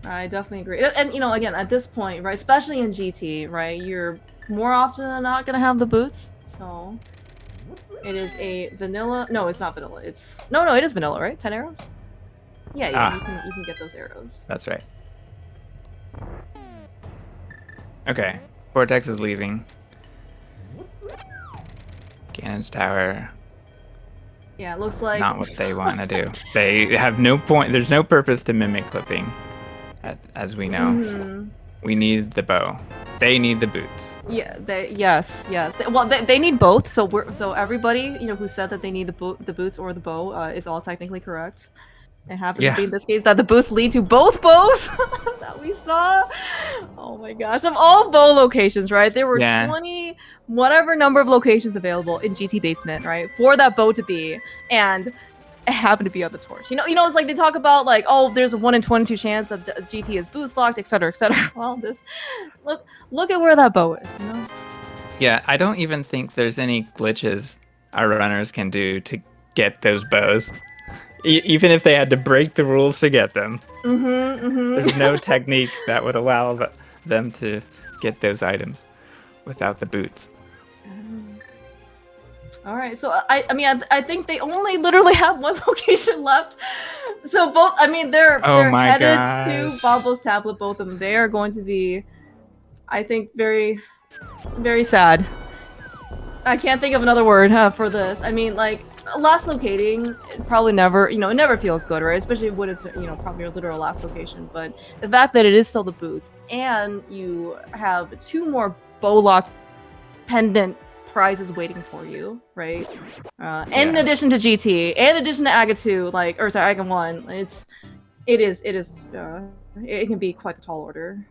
I definitely agree. And, you know, again, at this point, right, especially in GT, right, you're more often than not gonna have the boots. So, it is a vanilla. No, it's not vanilla. It's no, it is vanilla, right? 10 arrows. Yeah, you can get those arrows. That's right. Okay, Vortex is leaving. Ganon's Tower. Yeah, it looks like not what they want to do. They have no point. There's no purpose to mimic clipping, as we know. We need the bow. They need the boots. Yeah. Yes. Well, they need both. So everybody, you know, who said that they need the boots or the bow is all technically correct. It happens to be in this case that the boots lead to both bows that we saw. Oh my gosh, of all bow locations, right? There were 20 whatever number of locations available in GT Basement, right? For that bow to be, and it happened to be on the torch. You know, it's like they talk about like, oh, there's a 1 in 22 chance that the GT is boost locked, etc., etc. Well, look at where that bow is, you know? Yeah, I don't even think there's any glitches our runners can do to get those bows. Even if they had to break the rules to get them. There's no technique that would allow them to get those items without the boots. All right, so I think they only literally have one location left. So both, I mean, they're headed to Bobble's tablet. Both of them. They are going to be, I think, very, very sad. I can't think of another word for this. I mean, like, last locating, it probably never, you know, it never feels good, right? Especially what is, you know, probably your literal last location. But the fact that it is still the boots, and you have 2 more Bowlock pendant prizes waiting for you, right? In addition to GT, in addition to Aga 2, like, or sorry, Aga 1, it can be quite the tall order.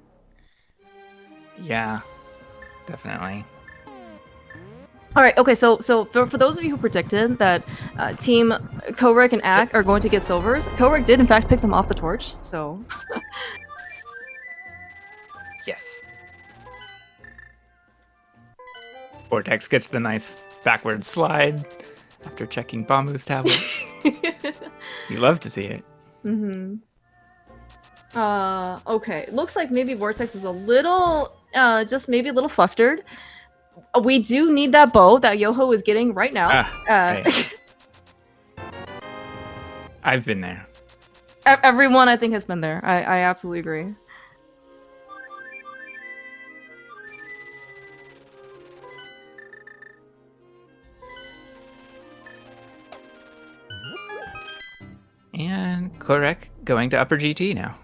Yeah. definitely. All right. Okay. So for those of you who predicted that Team Korik and Ak are going to get silvers, Korik did in fact pick them off the torch. So Yes. Vortex gets the nice backward slide after checking Bamu's tablet. You love to see it. Mm-hmm. Okay. Looks like maybe Vortex is a little, just maybe a little flustered. We do need that bow that Yoho is getting right now. Hey. I've been there. Everyone, I think, has been there. I absolutely agree. And Korek going to upper GT now.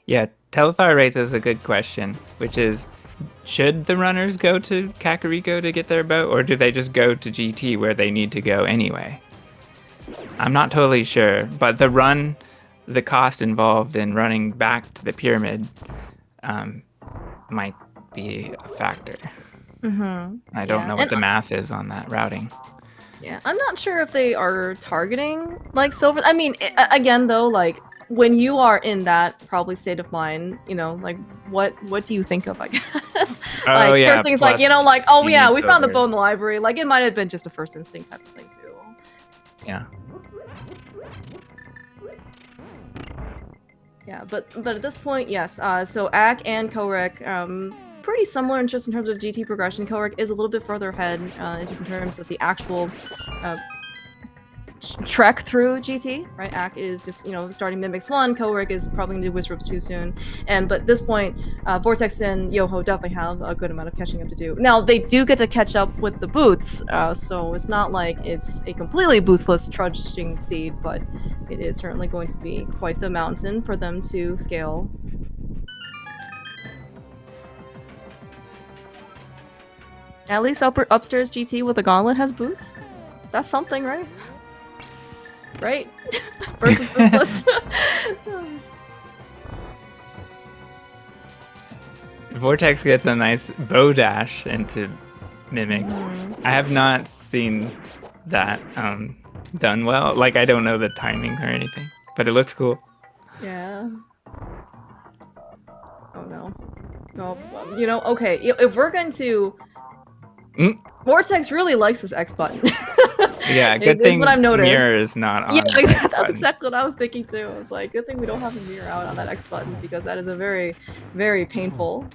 Yeah, Telethar raises a good question, which is, should the runners go to Kakariko to get their boat, or do they just go to GT where they need to go anyway? I'm not totally sure, but the cost involved in running back to the pyramid might be a factor. I don't know what the math is on that routing. Yeah, I'm not sure if they are targeting like silver. I mean, again though, like when you are in that probably state of mind, you know, like what do you think of? I guess. Oh, like yeah, first thing is like, you know, like oh yeah, we found the bow in the library. Like it might have been just a first instinct type of thing too. Yeah. Yeah, but at this point, yes. So Ak and Korek, pretty similar in just in terms of GT progression. Korek is a little bit further ahead, just in terms of the actual trek through GT, right? Ak is just, you know, starting Mimics 1, Korek is probably going to do Wizards 2 soon, but at this point, Vortex and Yoho definitely have a good amount of catching up to do. Now, they do get to catch up with the boots, so it's not like it's a completely boostless trudging seed, but it is certainly going to be quite the mountain for them to scale. At least upstairs GT with a gauntlet has boots. That's something, right? Right? Versus bootless. Vortex gets a nice bow dash into Mimics. I have not seen that done well. Like, I don't know the timing or anything, but it looks cool. Yeah. Oh no. Oh, you know, okay, if we're going to... Vortex really likes this X button. Yeah, good thing what I've noticed. mirror is not on. Yeah, that's exactly what I was thinking too. I was like, good thing we don't have a mirror out on that X button, because that is a very, very painful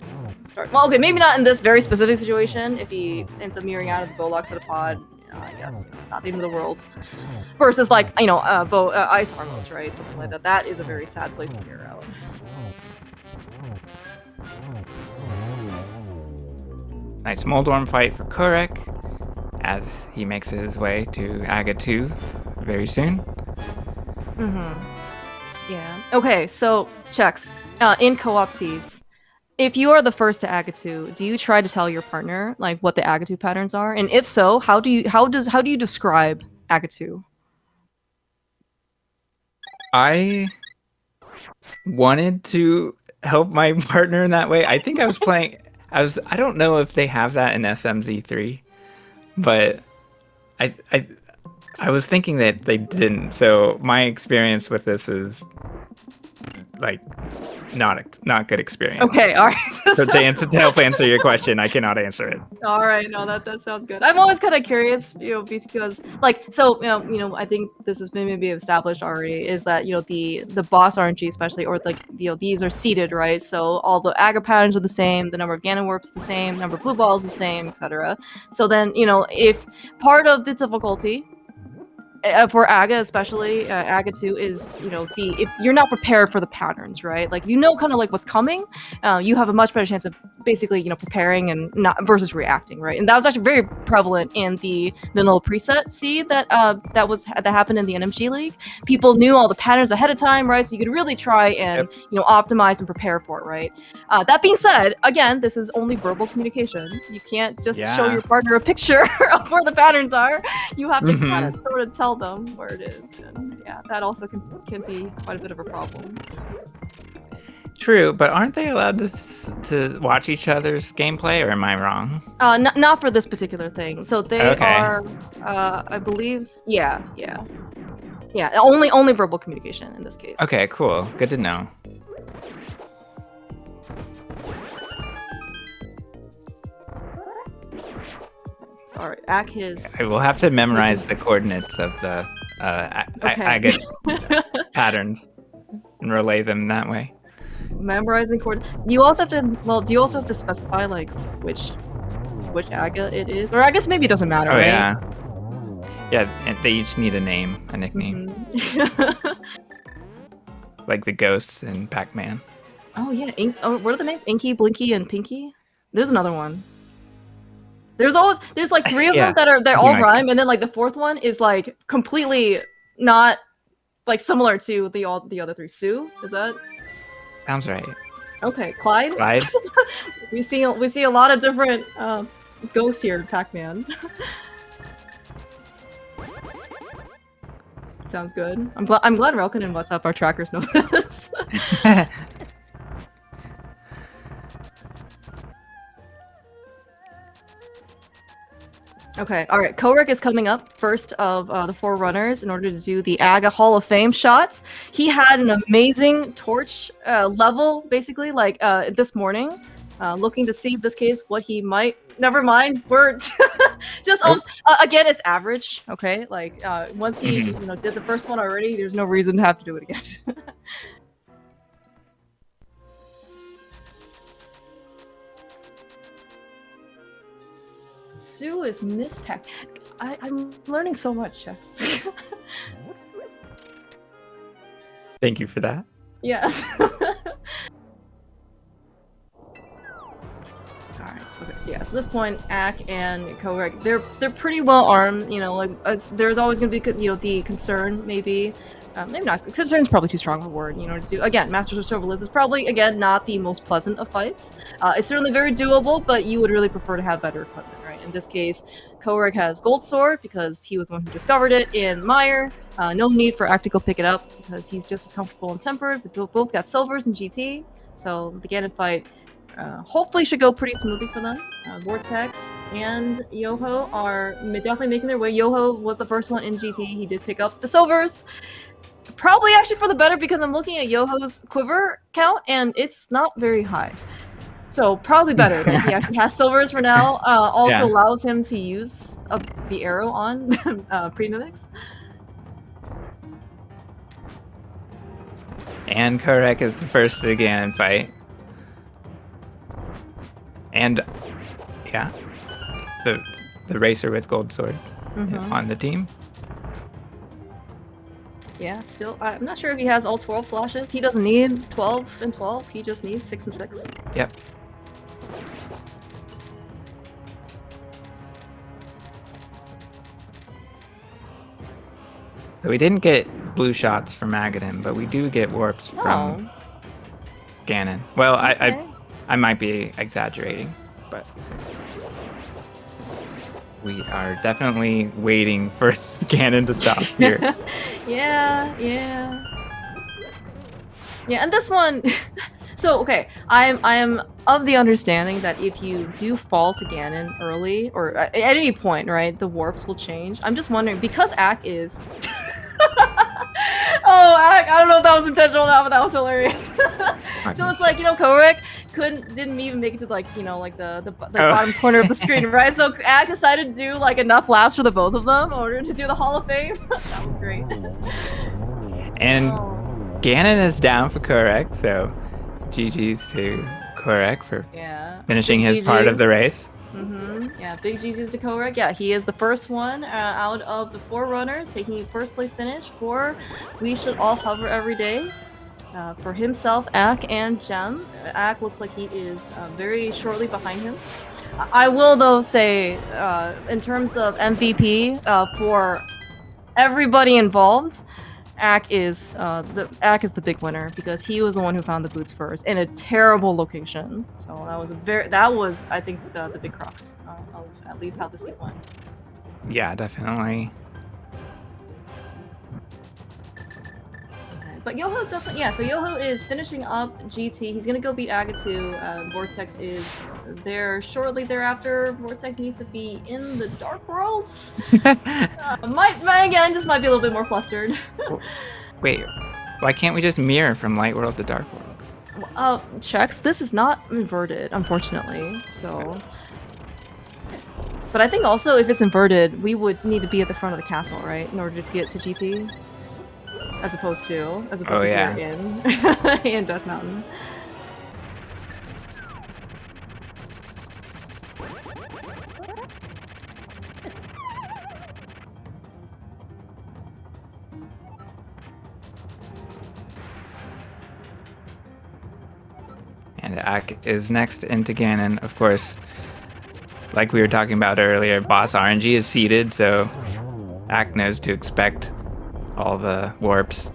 start. Well, okay, maybe not in this very specific situation. If he ends up mirroring out of the Bowlocks of the pod, I guess it's not the end of the world. Versus like, you know, Ice Armos, right? Something like that. That is a very sad place to mirror out. Nice Moldworm fight for Korek as he makes his way to Aga 2 very soon. Yeah. Okay, so checks. In co-op seeds, if you are the first to Aga 2, do you try to tell your partner like what the Aga 2 patterns are? And if so, how do you describe Aga 2? I wanted to help my partner in that way. I think I was playing I don't know if they have that in SMZ3, but I was thinking that they didn't. So my experience with this is like not good experience. Okay, all right. So to help answer your question, I cannot answer it. All right, no, that sounds good. I'm always kind of curious, you know, because like, so you know, I think this has been maybe established already, is that, you know, the boss RNG especially, or like, you know, these are seeded, right? So all the Aga patterns are the same, the number of Ganon warps the same, number of blue balls the same, etc. So then, you know, if part of the difficulty for Aga especially, Aga 2 is, if you're not prepared for the patterns, right? Like, kind of like what's coming, you have a much better chance of basically, preparing and not versus reacting, right? And that was actually very prevalent in the vanilla preset C that happened in the NMG League. People knew all the patterns ahead of time, right? So you could really try and optimize and prepare for it, right? That being said, again, this is only verbal communication. You can't just show your partner a picture of where the patterns are. You have to kind of sort of tell them where it is, and that also can be quite a bit of a problem. True, but aren't they allowed to watch each other's gameplay, or am I wrong? Not for this particular thing. So they are, I believe, yeah. Only verbal communication in this case. Okay, cool. Good to know. Sorry, his. I will have to memorize the coordinates of the agate patterns and relay them that way. Memorizing coordinates. You also have to. Well, do you also have to specify like which aga it is, or I guess maybe it doesn't matter. Oh right? Yeah, and they each need a nickname. Like the ghosts in Pac-Man. Oh yeah, what are the names? Inky, Blinky, and Pinky. There's another one. There's like three of them that all rhyme, and then like the fourth one is like completely not like similar to the other three. Sue, is that? Sounds right. Okay, Clyde. Clyde. we see a lot of different ghosts here in Pac-Man. Sounds good. I'm glad Relkin and What's Up, our trackers, know this. Okay, all right. Korik is coming up first of the 4 runners in order to do the AGA Hall of Fame shots. He had an amazing torch level, basically, like this morning. Looking to see, in this case, what he might. Never mind. We're just again, it's average. Okay, like once he did the first one already, there's no reason to have to do it again. Sue is Miss Peck. I'm learning so much, Chess. Thank you for that. Yes. Alright, okay, so yeah, so at this point, Ak and Korik, they're pretty well armed, there's always gonna be, the concern, maybe not, concern is probably too strong a word, to do, again, Masters of Serverless is probably, again, not the most pleasant of fights. It's certainly very doable, but you would really prefer to have better equipment, right? In this case, Korik has Gold Sword, because he was the one who discovered it in Meyer. No need for Ak to go pick it up, because he's just as comfortable and tempered. We both got Silvers in GT, so the Ganon fight hopefully should go pretty smoothly for them. Vortex and Yoho are definitely making their way. Yoho was the first one in GT. He did pick up the Silvers. Probably actually for the better, because I'm looking at Yoho's quiver count and it's not very high. So probably better that he actually has Silvers for now. Also allows him to use the arrow on pre-mimics. And Korik is the first to the Ganon fight. And the racer with Gold Sword on the team. Yeah, still, I'm not sure if he has all 12 slashes. He doesn't need 12 and 12. He just needs 6 and 6. Yep. So we didn't get blue shots from Magadan, but we do get warps from Ganon. Well, okay. I might be exaggerating, but we are definitely waiting for Ganon to stop here. Yeah, and this one, so okay, I am of the understanding that if you do fall to Ganon early, or at any point, right, the warps will change. I'm just wondering, because Ak is... Oh, I don't know if that was intentional or not, but that was hilarious. So it's like, Korik didn't even make it to like, the bottom corner of the screen, right? So Ak decided to do like enough laps for the both of them in order to do the Hall of Fame. That was great. And Ganon is down for Korik, so GG's to Korik for finishing his part of the race. Yeah, big GG's to Korek. Yeah, he is the first one out of the 4 runners, taking first place finish for We Should All Hover Every Day. For himself, Ak, and Gem. Ak looks like he is very shortly behind him. I will, though, say, in terms of MVP, for everybody involved, Ak is the big winner because he was the one who found the boots first in a terrible location. So that was I think the big crux of at least how the scene went. Yeah, definitely. But Yoho's definitely, yeah, so Yoho is finishing up GT. He's gonna go beat Agatu. Vortex is there shortly thereafter. Vortex needs to be in the Dark Worlds. Might be a little bit more flustered. Wait, why can't we just mirror from Light World to Dark World? Checks, this is not inverted, unfortunately, so... But I think also, if it's inverted, we would need to be at the front of the castle, right? In order to get to GT? As opposed to yeah. here in Death Mountain. And Ak is next into Ganon. Of course, like we were talking about earlier, Boss RNG is seeded, so Ak knows to expect all the warps.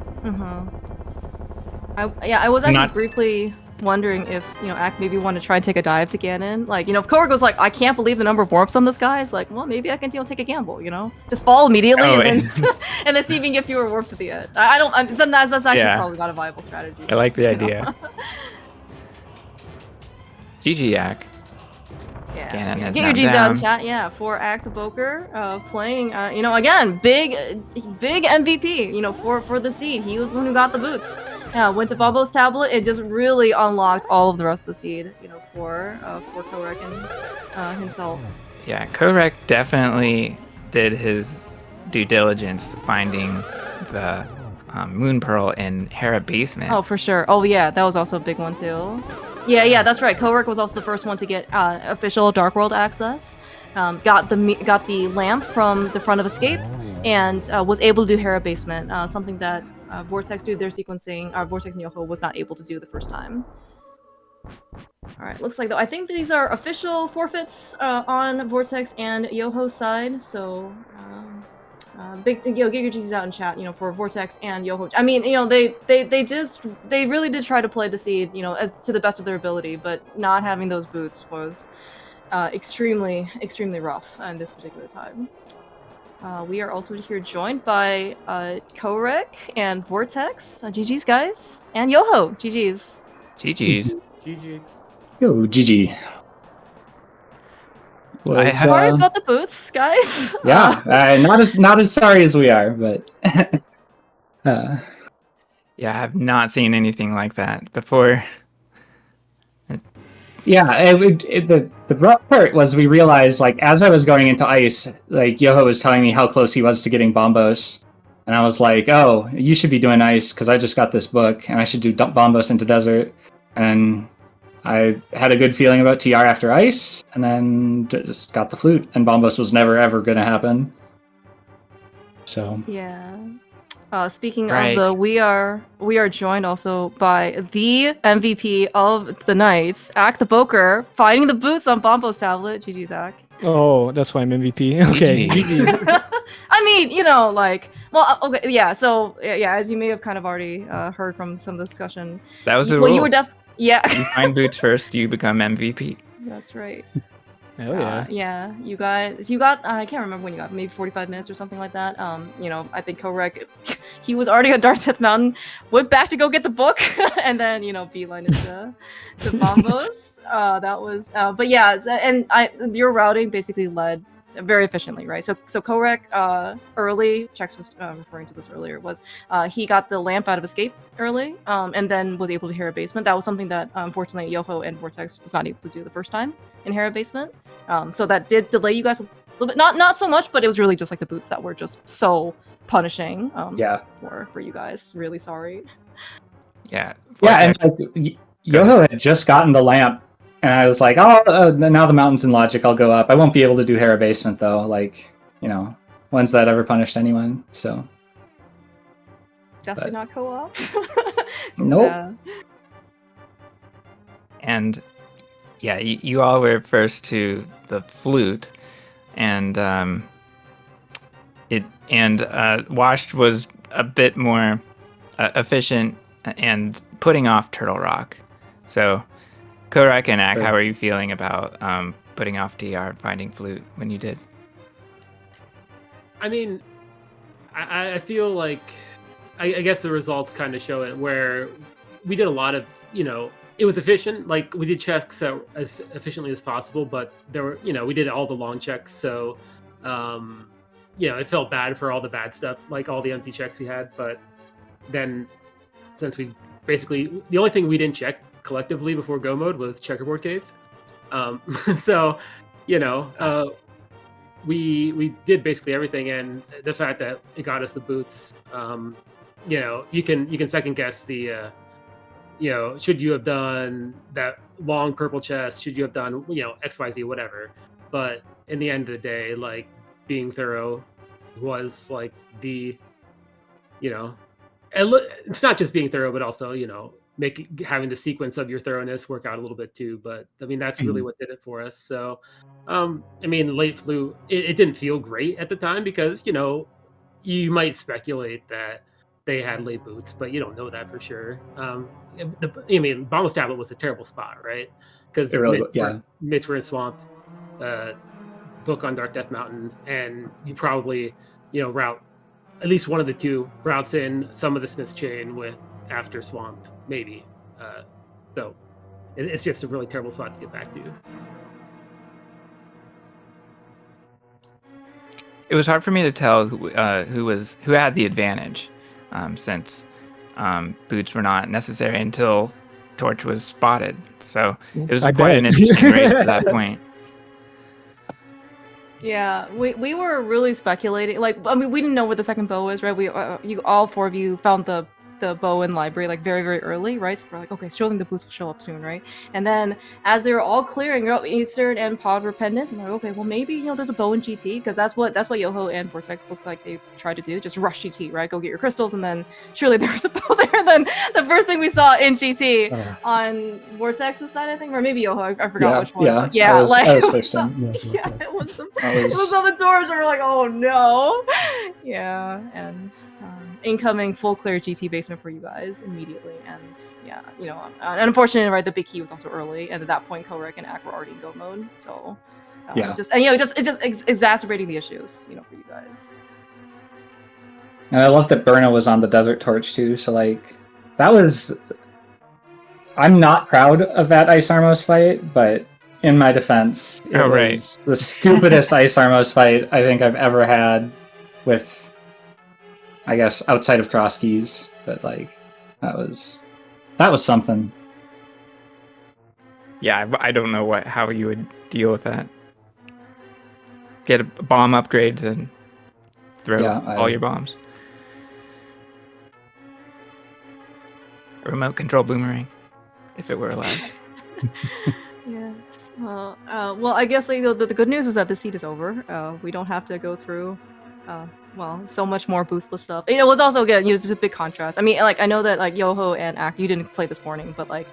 I was actually briefly wondering if, Ak maybe want to try and take a dive to Ganon. Like, if Korok was like, I can't believe the number of warps on this guy, it's like, well, maybe I can take a gamble, Just fall immediately and then see if you can get fewer warps at the end. That's actually probably not a viable strategy. I like the idea. GG Ak. Yeah, get your G's out in chat. Yeah, for Ak the Boker, playing. Again, big MVP. For the seed, he was the one who got the boots. Yeah, went to Bobo's tablet. It just really unlocked all of the rest of the seed. For Korek and himself. Yeah, Korek definitely did his due diligence finding the Moon Pearl in Hera Basement. Oh, for sure. Oh yeah, that was also a big one too. Yeah, that's right. Korek was also the first one to get official Dark World access. Got the lamp from the front of Escape, and was able to do Hera Basement, something that Vortex did their sequencing. Vortex and Yoho was not able to do the first time. All right, looks like though I think these are official forfeits on Vortex and Yoho's side. So. Get your G's out in chat, for Vortex and Yoho. I mean, they really did try to play the seed, as to the best of their ability, but not having those boots was extremely rough in this particular time. We are also here joined by Korek and Vortex. GG's guys, and Yoho. GG's. GG's. GG's. Yo, GG. Sorry about the boots, guys. Yeah, not as sorry as we are, but yeah, I have not seen anything like that before. Yeah, the rough part was we realized, like, as I was going into ice, like, Yoho was telling me how close he was to getting Bombos, and I was like, oh, you should be doing ice because I just got this book and I should do Bombos into desert, and I had a good feeling about TR after ice, and then just got the flute, and Bombos was never ever going to happen. So yeah. Speaking of the, we are joined also by the MVP of the night, Ak the Boker, finding the boots on Bombo's tablet. GG's Ak. Oh, that's why I'm MVP. Okay. I mean, well, okay, yeah. So yeah, as you may have kind of already heard from some of the discussion, that was the rule. You were yeah. You find boots first, you become MVP. That's right. Hell yeah. Yeah, you got, I can't remember when you got, maybe 45 minutes or something like that. I think Korek, he was already on Dark Death Mountain, went back to go get the book, and then, beeline into to Bombos. That was, but yeah, and your routing basically led very efficiently, right? So Korek, early, Chex was referring to this earlier, was he got the lamp out of Escape early, and then was able to Hera Basement. That was something that, unfortunately, Yoho and Vortex was not able to do the first time in Hera Basement. So that did delay you guys a little bit. Not so much, but it was really just like the boots that were just so punishing. Yeah. For you guys. Really sorry. Yeah. Yeah, and Yoho had just gotten the lamp And I was like, oh, now the mountains in logic, I'll go up. I won't be able to do Hera basement though. Like, when's that ever punished anyone? So Definitely not co-op. Nope. Yeah. And yeah, you all were first to the flute, and Washed was a bit more efficient and putting off Turtle Rock. So, Korak and Ak, how are you feeling about putting off DR finding flute when you did? I mean, I feel like I guess the results kind of show it, where we did a lot of, it was efficient. Like, we did checks as efficiently as possible, but there were, we did all the long checks. So, it felt bad for all the bad stuff, like all the empty checks we had. But then, since we basically, the only thing we didn't check collectively before go mode was Checkerboard Cave. So, we did basically everything, and the fact that it got us the boots, you can second guess the, should you have done that long purple chest? Should you have done, XYZ, whatever? But in the end of the day, like, being thorough was like the, it's not just being thorough, but also, having the sequence of your thoroughness work out a little bit too. But I mean, that's really what did it for us. So, I mean, late flu, it didn't feel great at the time because, you might speculate that they had late boots, but you don't know that for sure. Bombos Tablet was a terrible spot, right? Because Mitch were in Swamp, Book on Dark Death Mountain, and you probably, route at least one of the two routes in some of the Smith's Chain with after Swamp, maybe. So it's just a really terrible spot to get back to. It was hard for me to tell who had the advantage, since boots were not necessary until Torch was spotted. So it was quite an interesting race at that point. Yeah, we were really speculating. Like, I mean, we didn't know what the second bow was, right? We all four of you found the bow in library like very, very early, right? So we're like, okay, surely the boost will show up soon, right? And then as they were all clearing up Eastern and Pod were pendants, I'm like, okay, well maybe there's a bow in GT, because that's what Yoho and Vortex looks like they tried to do, just rush GT, right? Go get your crystals, and then surely there was a bow there. And then the first thing we saw in GT on Vortex's side, I think, or maybe Yoho, I forgot which one. Yeah, I was first time. it was on the doors, and we're like, oh no. Yeah, and incoming full clear GT basement for you guys immediately, and yeah, and unfortunately, right, the big key was also early, and at that point, Korak and Ak were already in go mode, so just exacerbating the issues, for you guys. And I love that Berna was on the Desert Torch too, so like that was. I'm not proud of that Ice Armos fight, but in my defense, it was the stupidest Ice Armos fight I think I've ever had with. I guess outside of cross keys, but like that was something. Yeah, I don't know how you would deal with that. Get a bomb upgrade to throw all your bombs. A remote control boomerang, if it were allowed. Yeah. Well, I guess the good news is that the seed is over. We don't have to go through. So much more boostless stuff. It was also good. It's just a big contrast. I mean, like, I know that like Yoho and Ak, you didn't play this morning, but like,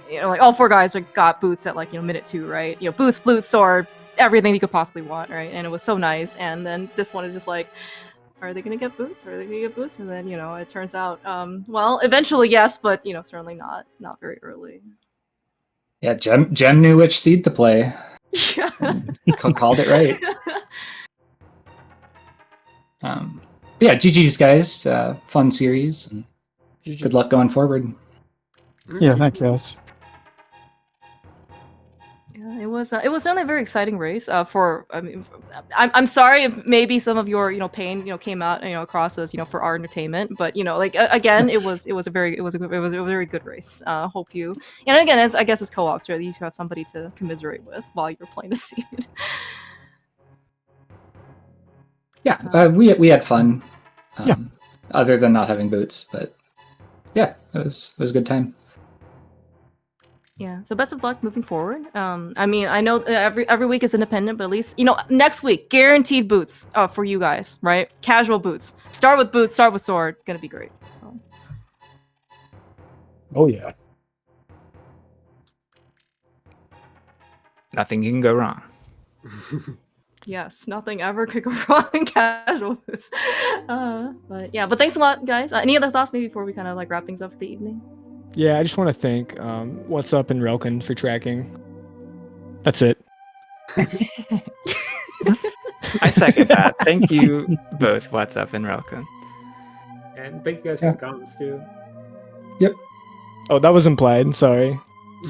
like all four guys got boots at like minute 2, right? Boost, flute, sword, everything you could possibly want, right? And it was so nice. And then this one is just like, are they gonna get boots? Are they gonna get boots? And then it turns out, well, eventually yes, but certainly not very early. Yeah, Jem knew which seed to play. Yeah, called it right. Yeah, GG's guys, fun series. And good luck going forward. Yeah, thanks guys. Yeah, it was certainly a very exciting race. I'm sorry if maybe some of your pain came out across us for our entertainment, but like again, it was a very good race. Hope you, and again, I guess as co-ops, right, you have somebody to commiserate with while you're playing the seed. Yeah, we had fun. Other than not having boots, but yeah, it was a good time. Yeah. So best of luck moving forward. I mean, I know every week is independent, but at least next week guaranteed boots for you guys, right? Casual boots. Start with boots. Start with sword. Gonna be great. So. Oh yeah. Nothing can go wrong. Yes, nothing ever could go wrong in casual boots. But thanks a lot, guys. Any other thoughts maybe before we kind of like wrap things up for the evening? Yeah, I just want to thank What's Up and Relkin for tracking. That's it. I second that. Thank you both, What's Up and Relkin. And thank you guys for the comments too. Oh, that was implied. Sorry.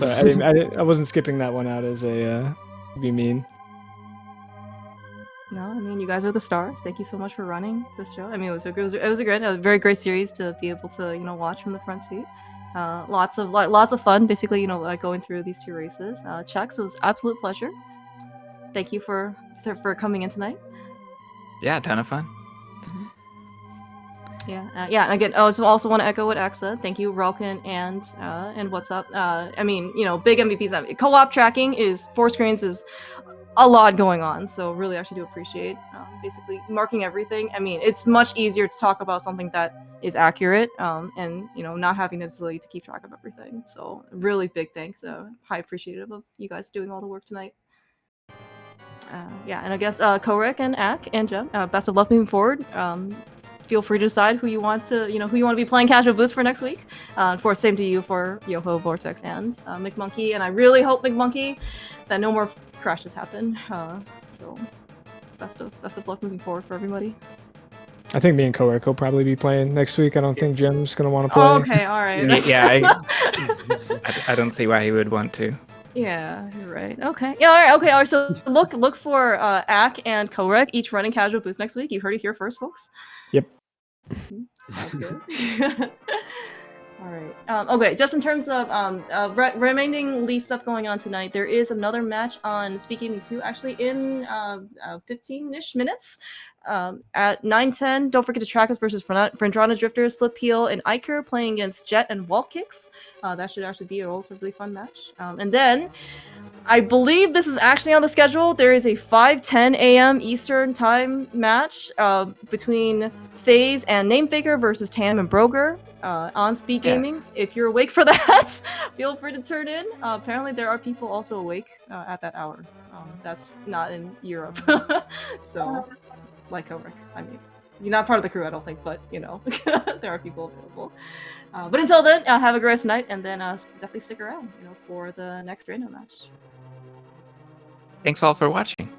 I wasn't skipping that one out as a be mean. No, I mean you guys are the stars. Thank you so much for running this show. I mean it was a very great series to be able to watch from the front seat. Lots of fun. Basically, like going through these two races. Chucks, it was an absolute pleasure. Thank you for coming in tonight. Yeah, a ton of fun. Yeah, and again, I also want to echo what Ax said. Thank you, Relkin and What's Up. I mean, big MVPs. I mean, co-op tracking is 4 screens is a lot going on, so really actually do appreciate basically marking everything. I mean, it's much easier to talk about something that is accurate and not having necessarily to keep track of everything. So really big thanks. High appreciative of you guys doing all the work tonight. Yeah, and I guess Korek and Ak and Jem, best of luck moving forward. Feel free to decide who you want to be playing casual boots for next week. Of course, same to you for Yoho, Vortex, and McMonkey. And I really hope McMonkey that no more crashes happen. So best of luck moving forward for everybody. I think me and Korek will probably be playing next week. I don't think Jim's gonna want to play. Oh, okay, all right. Yeah, I don't see why he would want to. Yeah, you're right. Okay. Yeah, all right. So look for Ak and Korek each running casual boots next week. You heard it here first, folks. Yep. Sounds good. All right. Okay, just in terms of remaining Lee stuff going on tonight, there is another match on SpeedGaming 2, actually in 15-ish minutes. At 9:10, don't forget to track us versus Frendrana Drifters, Flip Heel, and Iker playing against Jet and Walt Kicks. That should actually be also a really fun match. And then, I believe this is actually on the schedule. There is a 5:10 a.m. Eastern time match between FaZe and Namefaker versus Tam and Broger on SpeedGaming. Yes. If you're awake for that, feel free to turn in. Apparently, there are people also awake at that hour. That's not in Europe. So, like Korek. I mean, you're not part of the crew, I don't think, but there are people available. But until then, have a great night, and then definitely stick around, for the next random match. Thanks all for watching.